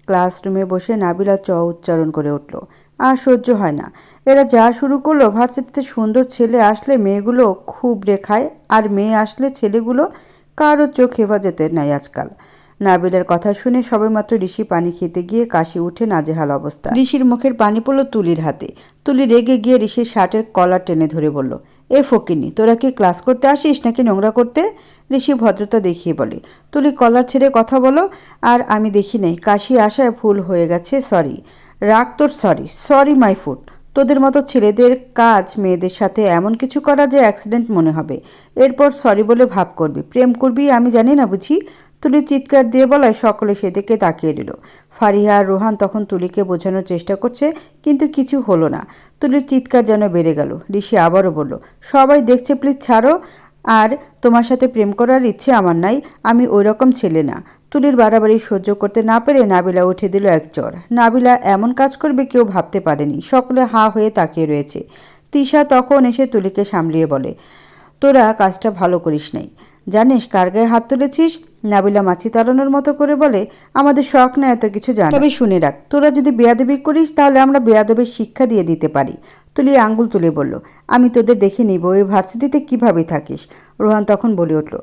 ক্লাসরুমে বসে নাবিলা চ উচ্চারণ করে উঠল, আর সহ্য হয় না। এরা যা শুরু করলো, ভার্সিটিতে সুন্দর ছেলে আসলে মেয়েগুলো খুব রেখায়, আর মেয়ে আসলে ছেলেগুলো কারো চোখ হেফাজতে নাই আজকাল। নাবিলের কথা শুনে সবেমাত্র ঋষি পানি খেতে গিয়ে কাশি উঠে নাজেহাল অবস্থা। ঋষির মুখের পানি পড়ল তুলির হাতে। তুলি রেগে গিয়ে ঋষির শার্টের কলার টেনে ধরে বলল, এ ফকিনি, তোরা কি ক্লাস করতে আসিস নাকি নোংরা করতে? ঋষি ভদ্রতা দেখিয়ে বলে, তুলি কলার ছেড়ে কথা বলো। আর আমি দেখি নাই, কাশি আসায় ভুল হয়ে গেছে, সরি। রাগ তোর সরি, সরি মাই ফুট। তোদের মতো ছেলেদের কাজ মেয়েদের সাথে এমন কিছু করা যে অ্যাক্সিডেন্ট মনে হবে, এরপর সরি বলে ভাব করবি, প্রেম করবি, আমি জানি না বুঝি? তুলি চিৎকার দিয়ে বলায় সকলে সেদিকে তাকিয়ে দিল। ফারিহা আর রোহান তখন তুলিকে বোঝানোর চেষ্টা করছে, কিন্তু কিছু হলো না। তুলির চিৎকার যেন বেড়ে গেল। ঋষি আবারও বলল, সবাই দেখছে, প্লিজ ছাড়ো। আর তোমার সাথে প্রেম করার ইচ্ছে আমার নাই, আমি ওই রকম ছেলে না। তুলির বাড়াবাড়ি সহ্য করতে না পেরে নাবিলা উঠে দিল এক চড়। নাবিলা এমন কাজ করবে কেউ ভাবতে পারেনি। সকলে হাঁ হয়ে তাকিয়ে রয়েছে। তিশা তখন এসে তুলিকে সামলিয়ে বলে, তোরা কাজটা ভালো করিস নাই। জানিস কার গায়ে হাত তুলেছিস? নাবিলা মাছি তাড়ানোর মতো করে বলে, আমাদের শখ না এত কিছু জানা, তবে শুনে রাখ, তোরা যদি বেয়াদবি করিস তাহলে আমরা বেয়াদবের শিক্ষা দিয়ে দিতে পারি। তুলি আঙ্গুল তুলে বলল, আমি তোদের দেখে নিব ওই ভার্সিটিতে কিভাবে থাকিস। রোহান তখন বলে উঠল,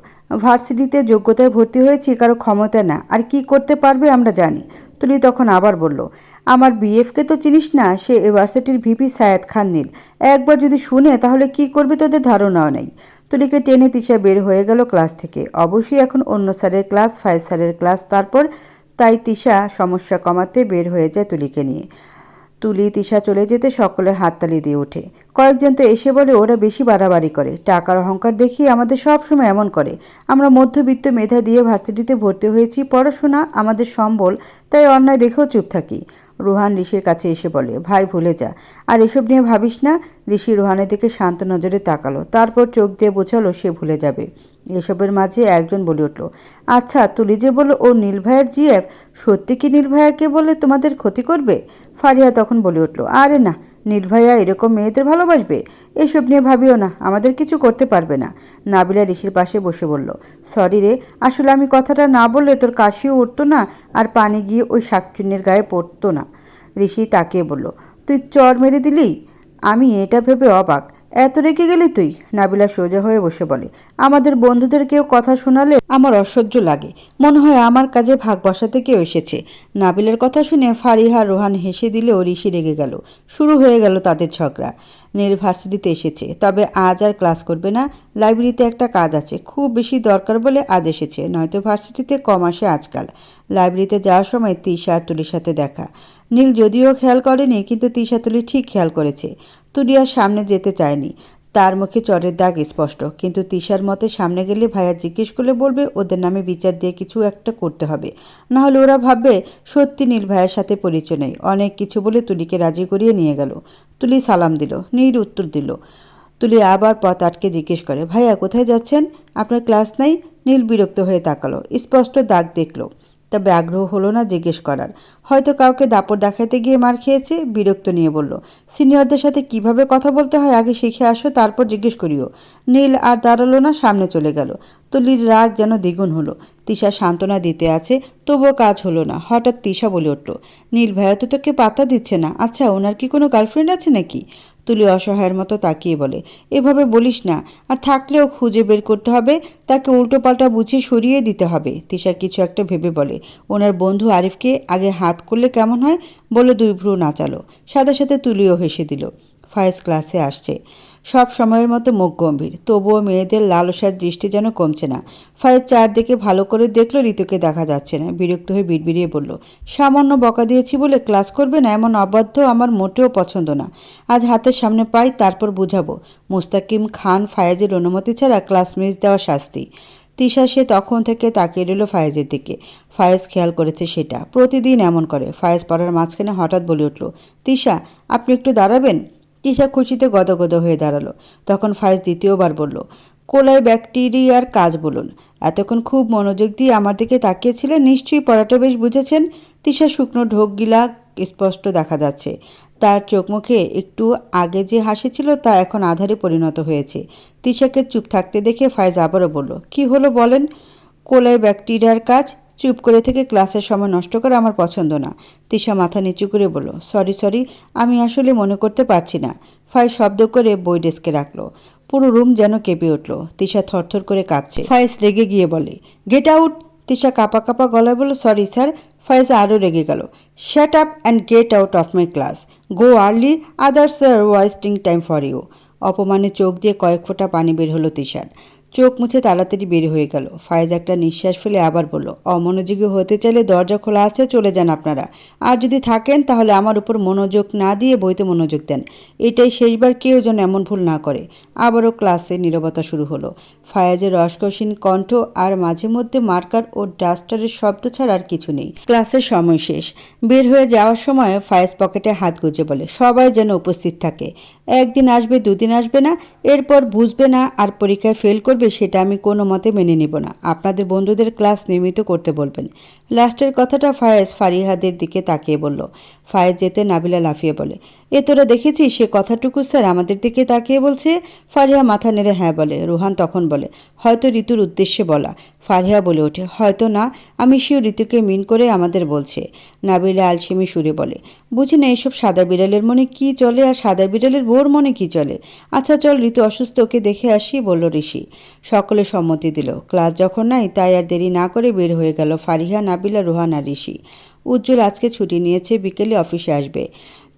ভার্সিটিতে যোগ্যতায় ভর্তি হয়েছি, কারো ক্ষমতা না, আর কি করতে পারবে আমরা জানি। তুলি তখন আবার বলল, আমার বিএফকে তো চিনিস না, সে ইউনিভার্সিটির ভিপি সায়েদ খান নীল। একবার যদি শুনে তাহলে কি করবে তোদের ধারণাও নেই। তুলিকে টেনে তিশা বের হয়ে গেল ক্লাস থেকে। অবশ্যই এখন অন্য স্যারের ক্লাস, ফায়েজ স্যারের ক্লাস, তারপর তাই তিশা সমস্যা কমাতে বের হয়ে যায় তুলিকে নিয়ে। তুলি তিশা চলে যেতে সকলে হাততালি দিয়ে ওঠে। কয়েকজন তো এসে বলে ওরা বেশি বাড়াবাড়ি করে, টাকার অহংকার দেখিয়ে আমাদের সব সময় এমন করে। আমরা মধ্যবিত্ত মেধা দিয়ে ভার্সিটিতে ভর্তি হয়েছি, পড়াশোনা আমাদের সম্বল, তাই অন্যায় দেখেও চুপ থাকি। রোহান ঋষির কাছে এসে বলে, ভাই ভুলে যা, আর এসব নিয়ে ভাবিস না। ঋষি রোহানের দিকে শান্ত নজরে তাকালো, তারপর চোখ দিয়ে বোঝালো সে ভুলে যাবে। এসবের মাঝে একজন বলে উঠল, আচ্ছা তুলি যে বলল ও নীল ভাইয়ের জিএফ, সত্যি কি নীল ভাইয়াকে বলে তোমাদের ক্ষতি করবে? ফারিয়া তখন বলে উঠল, আরে না, নীল ভাইয়া এরকম মেয়েদের ভালোবাসবে? এসব নিয়ে ভাবিও না, আমাদের কিছু করতে পারবে না। নাবিলা ঋষির পাশে বসে বলল, সরি রে, আসলে আমি কথাটা না বললে তোর কাশিও উঠতো না, আর পানি গিয়ে ওই শাকচুন্নির গায়ে পড়তো না। ঋষি তাকিয়ে বলল, তুই চর মেরে দিলি? আমি এটা ভেবে অবাক, এত রেগে গেলি তুই? নাবিলা সোজা হয়ে বসে বলে, আমাদের বন্ধুদের কেউ কথা শোনালে আমার অসহ্য লাগে, মনে হয় আমার কাজে ভাগ বসাতে কেউ এসেছে। নাবিলার কথা শুনে ফারিহা রোহান হেসে দিলেও ঋষি রেগে গেল। শুরু হয়ে গেল তাদের ঝগড়া। নীল ভার্সিটিতে এসেছে, তবে আজ আর ক্লাস করবে না। লাইব্রেরিতে একটা কাজ আছে, খুব বেশি দরকার বলে আজ এসেছে, নয়তো ভার্সিটিতে কম আসে আজকাল। লাইব্রেরিতে যাওয়ার সময় তিশা আর তুলির সাথে দেখা। নীল যদিও খেয়াল করেনি, কিন্তু তিশা তুলি ঠিক খেয়াল করেছে। তুলি আর সামনে যেতে চায়নি, তার মুখে চরের দাগ স্পষ্ট। কিন্তু তিশার মতে সামনে গেলে ভাইয়া জিজ্ঞেস করলে বলবে ওদের নামে বিচার দিয়ে কিছু একটা করতে হবে, না হলে ওরা ভাববে সত্যি নীল ভাইয়ের সাথে পরিচয় নেই। অনেক কিছু বলে তুলিকে রাজি করিয়ে নিয়ে গেল। তুলি সালাম দিল, নীল উত্তর দিল। তুলি আবার পথ আটকে জিজ্ঞেস করে, ভাইয়া কোথায় যাচ্ছেন? আপনার ক্লাস নাই? নীল বিরক্ত হয়ে তাকালো, স্পষ্ট দাগ দেখলো, তবে আগ্রহ হলো না জিজ্ঞেস করার। হয়তো কাউকে দাপট দেখাতে গিয়ে মার খেয়েছে। বিরক্ত নিয়ে বলল, সিনিয়রদের সাথে কিভাবে কথা বলতে হয় আগে শিখে আসো, তারপর জিজ্ঞেস করিও। নীল আর দাঁড়ালো না, সামনে চলে গেল। তুলির রাগ যেন দ্বিগুণ হলো। তিশা সান্ত্বনা দিতে আছে, তবুও কাজ হলো না। হঠাৎ তিশা বলে উঠল, নীল ভাইয়া তো তোকে পাত্তা দিচ্ছে না, আচ্ছা ওনার কি কোনো গার্লফ্রেন্ড আছে নাকি? তুলি অসহায়ের মতো তাকিয়ে বলে, এভাবে বলিস না, আর থাকলেও খুঁজে বের করতে হবে, তাকে উল্টোপাল্টা বুঝিয়ে সরিয়ে দিতে হবে। তিশা কিছু একটা ভেবে বলে, ওনার বন্ধু আরিফকে আগে হাত করলে কেমন হয়? বলে দুই ভ্রু নাচালো। সাথে সাথে তুলিও হেসে দিল। ফায়েজ ক্লাসে আসছে, সব সময়ের মতো মুখ গম্ভীর, তবুও মেয়েদের লালসার দৃষ্টি যেন কমছে না। ফায়েজ চারদিকে ভালো করে দেখলো, ঋতুকে দেখা যাচ্ছে না। বিরক্ত হয়ে বিড়বিড়িয়ে বলল, সামান্য বকা দিয়েছি বলে ক্লাস করবে না? এমন অবাধ্য আমার মোটেও পছন্দ না। আজ হাতের সামনে পাই, তারপর বুঝাবো। মুস্তাকিম খান ফায়েজের অনুমতি ছাড়া ক্লাস মিস দেওয়া শাস্তি। তিশা সে তখন থেকে তাকিয়ে রইল ফায়েজের দিকে। ফায়েজ খেয়াল করেছে সেটা প্রতিদিন এমন করে। ফায়েজ পড়ার মাঝখানে হঠাৎ বলে উঠল, তিশা আপনি একটু দাঁড়াবেন? তিশা খুশিতে গদগদ হয়ে দাঁড়ালো। তখন ফায়েজ দ্বিতীয়বার বলল, কোলায় ব্যাকটেরিয়ার কাজ বলুন। এতক্ষণ খুব মনোযোগ দিয়ে আমার দিকে তাকিয়েছিলেন, নিশ্চয়ই পড়াটা বেশ বুঝেছেন। তিশা শুকনো ঢোক গিলা স্পষ্ট দেখা যাচ্ছে। তার চোখ মুখে একটু আগে যে হাসি ছিল তা এখন আধারে পরিণত হয়েছে। তিশাকে চুপ থাকতে দেখে ফায়েজ আবারও বলল, কি হলো বলেন? কোলায় ব্যাকটেরিয়ার কাজ? চুপ করে থেকে ক্লাসের সময় নষ্ট করা আমার পছন্দ না। তিশা মাথা নিচু করে বলল, সরি, আমি আসলে মনে করতে পারছি না। ফায়েজ শব্দ করে বই ডেস্কে রাখলো। পুরো রুম যেন কেঁপে উঠল। তিশা থরথর করে কাঁপছে। ফায়েজ রেগে গিয়ে বলে, গেট আউট! তিশা কাঁপা কাঁপা গলায় বলল, সরি স্যার। ফায়েজ আরও রেগে গেল, shut up and get out of my class. Go early, others are wasting time for you. অপমানে চোখ দিয়ে কয়েক ফোঁটা পানি বের হলো তিশার। চোখ মুছে তাড়াতাড়ি বের হয়ে গেল। ফায়েজ একটা নিঃশ্বাস ফেলে আবার বলল, অমনোযোগী হতে চাইলে দরজা খোলা আছে, চলে যান আপনারা। আর যদি থাকেন তাহলে আমার উপর মনোযোগ না দিয়ে বইতে মনোযোগ দেন। এটাই শেষবার, কেউ যেন এমন ভুল না করে। আবারও ক্লাসে নীরবতা শুরু হলো। ফায়েজের রসকসীন কণ্ঠ আর মাঝে মধ্যে মার্কার ও ডাস্টারের শব্দ ছাড়া আর কিছু নেই। ক্লাসের সময় শেষ। বের হয়ে যাওয়ার সময় ফায়েজ পকেটে হাত গুজে বলে, সবাই যেন উপস্থিত থাকে। একদিন আসবে, দুদিন আসবে না, এরপর বুঝবে না আর পরীক্ষায় ফেল করবে, সেটা আমি কোনো মতে মেনে নিব না। আপনাদের বন্ধুদের ক্লাস নিয়মিত করতে বলবেন। লাস্টের কথাটা ফায়েজ ফারিহাদের দিকে তাকিয়ে বলল। ফায়েজ যেতে নাবিলা লাফিয়ে বলে, এ তোরা দেখেছিস সে কথাটুকু স্যার আমাদের দিকে তাকিয়ে বলছে? ফারিহা মাথা নেড়ে হ্যাঁ বলে। রুহান তখন বলে, হয়তো ঋতুর উদ্দেশ্যে বলা। ফারিহা বলে ওঠে, হয়তো না, আমি শিও ঋতুকে মিন করে আমাদের বলছে। নাবিলা আলসেমি সুরে বলে, বুঝি না এসব সাদা বিড়ালের মনে কি চলে আর সাদা বিড়ালের বউর মনে কি চলে। আচ্ছা চল, ঋতু অসুস্থ, ওকে দেখে আসি, বলল ঋষি। সকলে সম্মতি দিল। ক্লাস যখন নাই তাই আর দেরি না করে বের হয়ে গেল ফারিহা, নাবিলা, রুহান আর ঋষি। উজ্জ্বল আজকে ছুটি নিয়েছে, বিকেলে অফিসে আসবে।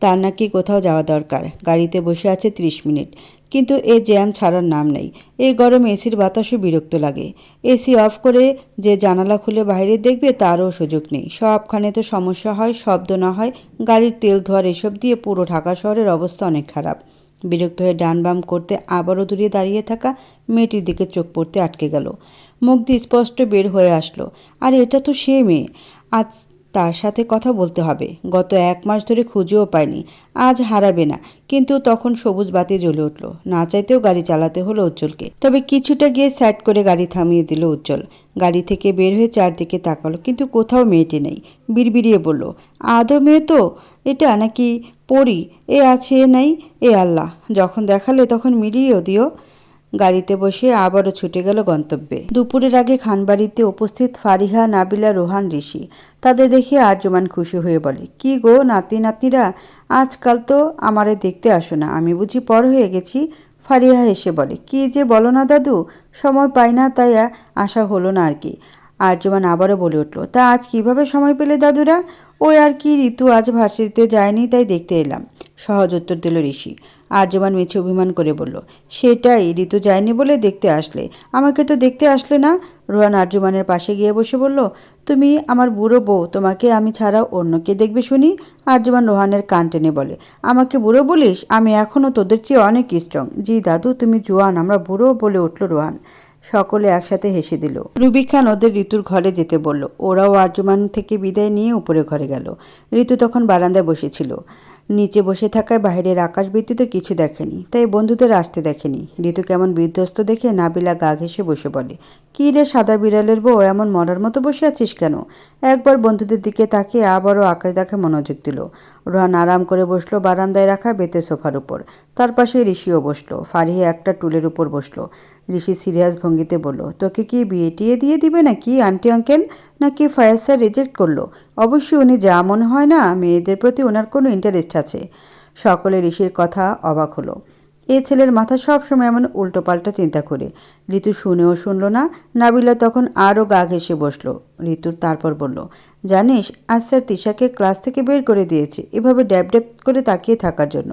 তার নাকি কোথাও যাওয়া দরকার। গাড়িতে বসে আছে 30 মিনিট, কিন্তু এ জ্যাম ছাড়ার নাম নেই। এই গরমে এসির বাতাসও বিরক্ত লাগে। এসি অফ করে যে জানালা খুলে বাইরে দেখবে তারও সুযোগ নেই। সবখানে তো সমস্যা হয়, শব্দ না হয়, গাড়ির তেল ধোয়ার এসব দিয়ে পুরো ঢাকা শহরের অবস্থা অনেক খারাপ। বিরক্ত হয়ে ডান বাম করতে আবারও দূরে দাঁড়িয়ে থাকা মেয়েটির দিকে চোখ পড়তে আটকে গেল। মুখ দিয়ে স্পষ্ট বের হয়ে আসলো, আর এটা তো সে মেয়ে। আজ তার সাথে কথা বলতে হবে। গত 1 মাস ধরে খুঁজেও পায়নি, আজ হারাবে না। কিন্তু তখন সবুজ বাতি জ্বলে উঠল। না চাইতেও গাড়ি চালাতে হলো উজ্জ্বলকে। তবে কিছুটা গিয়ে সাইড করে গাড়ি থামিয়ে দিল উজ্জ্বল। গাড়ি থেকে বের হয়ে চারদিকে তাকালো, কিন্তু কোথাও মেয়েটি নেই। বিড়বিড়িয়ে বলল, আদৌ মেয়ে তো এটা, নাকি পড়ি? এ আছে এ নাই, এ আল্লাহ, যখন দেখালে তখন মিলিয়েও দিও। গাড়িতে বসে আবারও ছুটে গেল গন্তব্যে। দুপুরের আগে খানবাড়িতে উপস্থিত ফারিহা, নাবিলা, রোহান, ঋষি। তাদের দেখে আর্যমান খুশি হয়ে বলে, কি গো নাতি নাতনিরা, আজকাল তো আমারে দেখতে আসো না, আমি বুঝি পর হয়ে গেছি? ফারিহা হেসে বলে, কি যে বলো না দাদু, সময় পাই না তাই আসা হলো না আর কি। আর্যমান আবারও বলে উঠল, তা আজ কিভাবে সময় পেলে দাদুরা? ওই আর কি, ঋতু আজ ভার্সিটিতে যায়নি তাই দেখতে এলাম, সহজ উত্তর দিল ঋষি। আর্যমান মিছে অভিমান করে বলল, সেটাই, ঋতু যায়নি বলে দেখতে আসলে, আমাকে তো দেখতে আসলে না। রোহান আর্যমানের পাশে গিয়ে বসে বলল, তুমি আমার বুড়ো বউ, তোমাকে আমি ছাড়া অন্য কে দেখবে শুনি? আর্যমান রোহানের কান টেনে বলে, আমাকে বুড়ো বলিস? আমি এখনও তোদের চেয়ে অনেক স্ট্রং। জি দাদু, তুমি জোয়ান, আমরা বুড়ো, বলে উঠল রোহান। সকলে একসাথে হেসে দিল। রুবি খান ওদের ঋতুর ঘরে যেতে বলল। ওরাও আর্যমান থেকে বিদায় নিয়ে উপরে ঘরে গেল। ঋতু তখন বারান্দায় বসেছিল। নিচে বসে থাকায় বাইরের আকাশ ব্যতীত কিছু দেখেনি, তাই বন্ধুদের আসতে দেখেনি। ঋতু কেমন বিধ্বস্ত দেখে নাবিলা গা ঘেঁষে বসে বলে, কী রে সাদা বিড়ালের বউ, এমন মরার মতো বসে আছিস কেন? একবার বন্ধুদের দিকে তাকিয়ে আবারও আকাশ দেখে মনোযোগ দিল। রোহান আরাম করে বসলো বারান্দায় রাখা বেতের সোফার উপর। তার পাশে ঋষিও বসলো। ফারিহা একটা টুলের উপর বসলো। ঋষি সিরিয়াস ভঙ্গিতে বলল, তোকে কি বিয়ে টিয়ে দিয়ে দিবে নাকি আন্টি আঙ্কেল? নাকি ফায়াজ স্যার রিজেক্ট করলো? অবশ্যই উনি যা মনে হয় না মেয়েদের প্রতি ওনার কোনো ইন্টারেস্ট আছে। সকলে ঋষির কথা অবাক হলো। এ ছেলের মাথা সবসময় এমন উল্টোপাল্টা চিন্তা করে। ঋতু শুনেও শুনল না। নাবিলা তখন আরও গা ঘেঁষে বসলো। ঋতুর তারপর বলল, জানিস আজ স্যার তিশাকে ক্লাস থেকে বের করে দিয়েছে, এভাবে ড্যাব ড্যাব করে তাকিয়ে থাকার জন্য।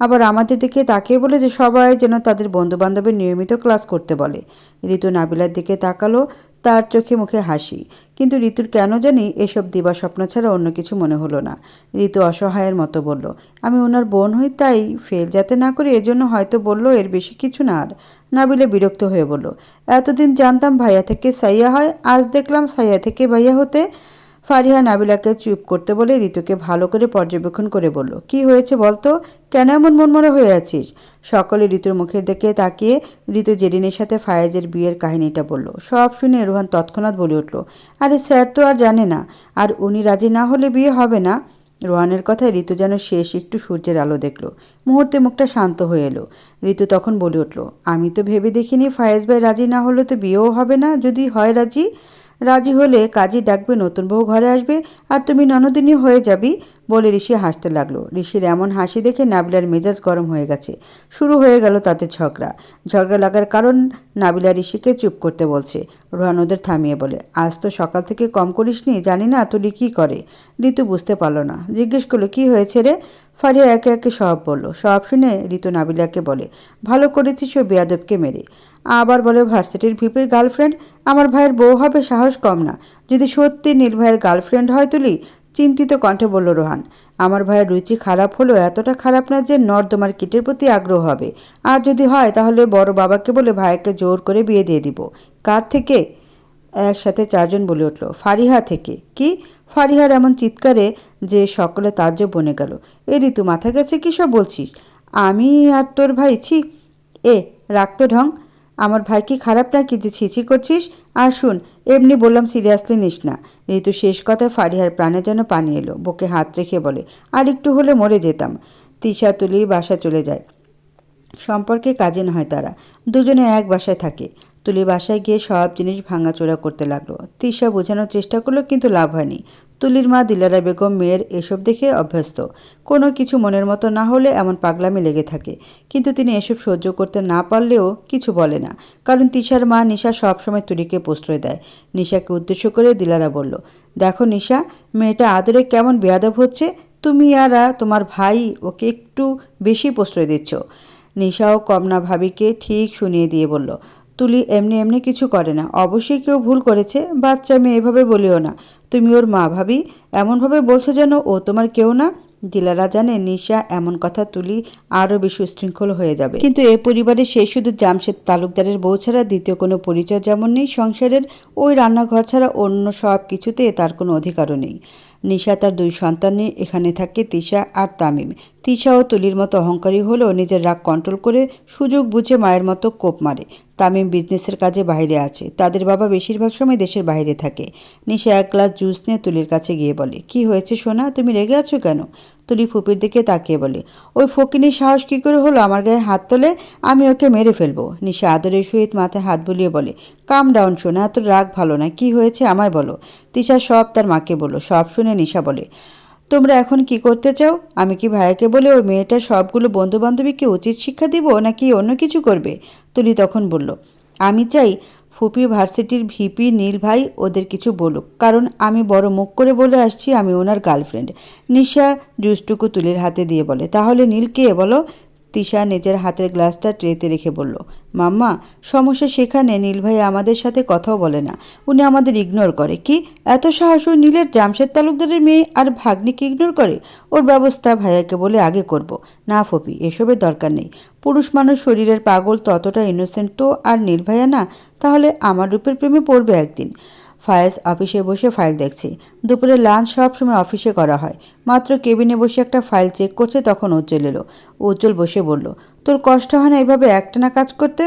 আবার আমাদের দিকে তাকিয়ে বলে যে সবাই যেন তাদের বন্ধুবান্ধবের নিয়মিত ক্লাস করতে বলে। ঋতু নাবিলার দিকে তাকালো, তার চোখে মুখে হাসি। কিন্তু ঋতুর কেন জানি এসব দিবা স্বপ্ন ছাড়া অন্য কিছু মনে হলো না। ঋতু অসহায়ের মতো বলল, আমি ওনার বোন হই, তাই ফেল যাতে না করি এজন্য হয়তো বললো, এর বেশি কিছু না। আর নাবিলে বিরক্ত হয়ে বলল, এতদিন জানতাম ভাইয়া থেকে সাইয়া হয়, আজ দেখলাম সাইয়া থেকে ভাইয়া হতে। ফারিহা নাবিলাকে চুপ করতে বলে ঋতুকে ভালো করে পর্যবেক্ষণ করে বলল, কি হয়েছে বলতো, কেন এমন মনমরা হয়ে আছিস? সকলে ঋতুর মুখের দিকে তাকিয়ে ঋতু জেরিনের সাথে ফায়েজের বিয়ের কাহিনীটা বলল। সব শুনে রোহান তৎক্ষণাৎ বলে উঠল, আরে স্যার তো আর জানে না, আর উনি রাজি না হলে বিয়ে হবে না। রোহানের কথায় ঋতু যেন শেষ একটু সূর্যের আলো দেখল। মুহূর্তে মুখটা শান্ত হয়ে এলো। ঋতু তখন বলে উঠল, আমি তো ভেবে দেখিনি ফায়েজ ভাই রাজি না হলে তো বিয়েও হবে না। যদি হয় রাজি, রাজি হলে কাজী ডাকবে, নতুন বউ ঘরে আসবে, আর তুমি ননদিনী হয়ে যাবি, বলে ঋষি হাসতে লাগলো। ঋষির এমন হাসি দেখে নাবিলার মেজাজ গরম হয়ে গেছে। শুরু হয়ে গেল তাদের ঝগড়া। ঝগড়া লাগার কারণ নাবিলা ঋষিকে চুপ করতে বলছে। রোহান ওদের থামিয়ে বলে, আজ তো সকাল থেকে কম করিসনি, জানি না তুলি কী করে। ঋতু বুঝতে পারল না, জিজ্ঞেস করলো, কি হয়েছে রে? ফারিয়া একে একে সব বলল। সব শুনে ঋতু নাবিলাকে বলে, ভালো করেছিস ওই বেয়াদবকে মেরে। আবার বলে, ভার্সিটির ভিপির গার্লফ্রেন্ড, আমার ভাইয়ের বউ হবে, সাহস কম না। যদি সত্যি নীল ভাইয়ের গার্লফ্রেন্ড হয় তুলি? চিন্তিত কণ্ঠে বলল রোহান। আমার ভাইয়ের রুচি খারাপ হলেও এতটা খারাপ না যে নর্দমার কিটের প্রতি আগ্রহ হবে। আর যদি হয় তাহলে বড় বাবাকে বলে ভাইকে জোর করে বিয়ে দিয়ে দিব। কার থেকে? একসাথে চারজন বলে উঠল, ফারিহা থেকে। কি? ফারিহার এমন চিৎকারে যে সকলে তাজ্জব বনে গেল। এ ঋতু, মাথা গেছে, কী সব বলছিস? আমি আর তোর ভাই ছি। এ রাখ তো ঢং। আমার ভাই কি খারাপ নাকি যে ছিছি করছিস? আর শুন, এমনি বললাম, সিরিয়াসলি নিস না। ঋতু শেষ কথায় ফারিহার প্রাণে যেন পানি এলো, বুকে হাত রেখে বলে, আর একটু হলে মরে যেতাম। তিশা তুলি বাসা চলে যায়। সম্পর্কে কাজিন হয় তারা, দুজনে এক বাসায় থাকে। তুলি বাসায় গিয়ে সব জিনিস ভাঙাচোরা করতে লাগলো। তিশা বোঝানোর চেষ্টা করলো, কিন্তু লাভ হয়নি। তুলির মা দিলারা বেগম মেয়ের এসব দেখে অভ্যস্ত। কোনো কিছু মনের মতো না হলে এমন পাগলামি লেগে থাকে। কিন্তু তিনি এসব সহ্য করতে না পারলেও কিছু বলে না, কারণ তিশার মা নিশা সবসময় তুলিকে প্রশ্রয় দেয়। নিশাকে উদ্দেশ্য করে দিলারা বলল, দেখো নিশা, মেয়েটা আদরে কেমন বেয়াদব হচ্ছে। তুমি আর তোমার ভাই ওকে একটু বেশি প্রশ্রয় দিচ্ছ। নিশাও কম না ভাবিকে ঠিক শুনিয়ে দিয়ে বলল, তুলি এমনি এমনি কিছু করে না, অবশ্যই কেউ ভুল করেছে। বাচ্চা মেয়ে এভাবে বলিও না। তুমি ওর মা, ভাবি এমনভাবে বলছো যেন ও তোমার কেউ না। দিলারা জানে নিশা এমন কথা তুলি আরও বেশি উশৃঙ্খল হয়ে যাবে। কিন্তু এ পরিবারে সে শুধু জামশেদ তালুকদারের বউ ছাড়া দ্বিতীয় কোনো পরিচয় যেমন নেই সংসারের, ওই রান্নাঘর ছাড়া অন্য সব কিছুতে তার কোনো অধিকারও নেই। নিশা তার দুই সন্তান নিয়ে এখানে থাকে, তিশা আর তামিম। তিশাও তুলির মতো অহংকারী হলেও নিজের রাগ কন্ট্রোল করে সুযোগ বুঝে মায়ের মতো কোপ মারে। তামিম বিজনেসের কাজে বাইরে আছে, তাদের বাবা বেশিরভাগ সময় দেশের বাইরে থাকে। নিশা এক গ্লাস জুস নিয়ে তুলির কাছে গিয়ে বলে, কি হয়েছে সোনা, তুমি রেগে আছো কেন? তুলি ফুপির দিকে তাকিয়ে বলে, ওই ফকিনীর সাহস কী করে হলো আমার গায়ে হাত তোলে? আমি ওকে মেরে ফেলবো। নিশা আদরের সহিত মাথায় হাত বুলিয়ে বলে, কাম ডাউন সোনা, এত রাগ ভালো না। কি হয়েছে আমায় বলো। তিশা সব তার মাকে বলল। সব শুনে নিশা বলে, তোমরা এখন কি করতে চাও? আমি কি ভাইয়াকে বলে ওই মেয়েটার সবগুলো বন্ধুবান্ধবীকে উচিত শিক্ষা দিব, নাকি অন্য কিছু করবে? তুলি তখন বলল, আমি চাই ফুপি ভার্সিটির ভিপি নীল ভাই ওদের কিছু বলুক, কারণ আমি বড় মুখ করে বলে আসছি আমি ওনার গার্লফ্রেন্ড। নিশা জুসটুকু তুলির হাতে দিয়ে বলে, তাহলে নীল কে বলো? তিশা নিজের হাতের গ্লাসটা ট্রেতে রেখে বলল, মাম্মা, সমস্যা সেখানে নীল ভাই আমাদের সাথে কথাও বলে না, উনি আমাদের ইগনোর করে। কি এত সাহস ওই নীলের? জামশেদ তালুকদারের মেয়ে আর ভাগ্নিকে ইগনোর করে? ওর ব্যবস্থা ভাইয়াকে বলে আগে করব। না ফপি, এসবের দরকার নেই। পুরুষ মানুষ শরীরের পাগল, ততটা ইনোসেন্ট তো আর নীল ভাইয়া না। তাহলে আমার রূপের প্রেমে পড়বে একদিন। ফায়েজ অফিসে বসে ফাইল দেখছে। দুপুরে লাঞ্চ সবসময় অফিসে করা হয়। মাত্র কেবিনে বসে একটা ফাইল চেক করছে, তখন উজ্জ্বল এলো। উজ্জ্বল বসে বলল, তোর কষ্ট হয় না এভাবে একটানা কাজ করতে?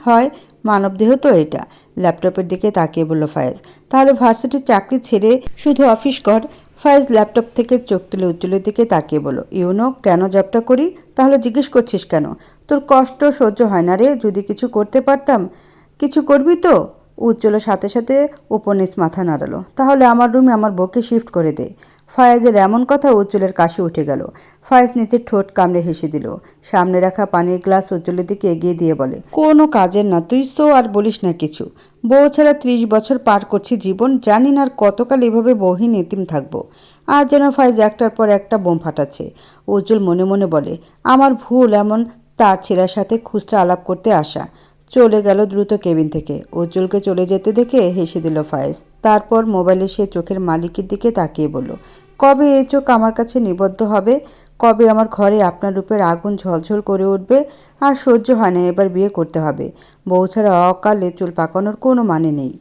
হয়, মানবদেহ তো এটা। ল্যাপটপের দিকে তাকিয়ে বলল ফায়েজ, তাহলে ভার্সিটির চাকরি ছেড়ে শুধু অফিস কর। ফায়েজ ল্যাপটপ থেকে চোখ তুলে উজ্জ্বলের দিকে তাকিয়ে বলল, ইউনো কেন জবটা করি? তাহলে জিজ্ঞেস করছিস কেন? তোর কষ্ট সহ্য হয় না রে? যদি কিছু করতে পারতাম। কিছু করবি তো? উজ্জ্বলের সাথে সাথে উপনিস মাথা নাড়ালো, তাহলে আমার রুমে আমার বউকে শিফট করে দে। ফায়েজের এমন কথা উজ্জ্বলের কাশি উঠে গেল। ফায়েজ নিচের ঠোঁট কামড়ে হেসে দিল। সামনে রাখা পানির গ্লাস উজ্জ্বলের দিকে এগিয়ে দিয়ে বলে, কোনো কাজের না তুই, তো আর বলিস না কিছু। বউ ছাড়া 30 বছর পার করছি জীবন, জানি না আর কতকাল এভাবে বউহীন এতিম থাকবো। আজ যেন ফায়েজ একটার পর একটা বোম ফাটাচ্ছে। উজ্জ্বল মনে মনে বলে, আমার ভুল এমন তার ছেলের সাথে খুচরা আলাপ করতে আসা। চলে গেল দ্রুত কেবিন থেকে। উজ্জ্বলকে চলে যেতে দেখে হেসে দিল ফায়েজ। তারপর মোবাইলে সে চোখের মালিকের দিকে তাকিয়ে বলল, কবে এই চোখ আমার কাছে নিবদ্ধ হবে? কবে আমার ঘরে আপনার রূপের আগুন ঝলঝল করে উঠবে? আর সহ্য হয় না, এবার বিয়ে করতে হবে। বউ ছাড়া অকালে চুল পাকানোর কোনো মানে নেই।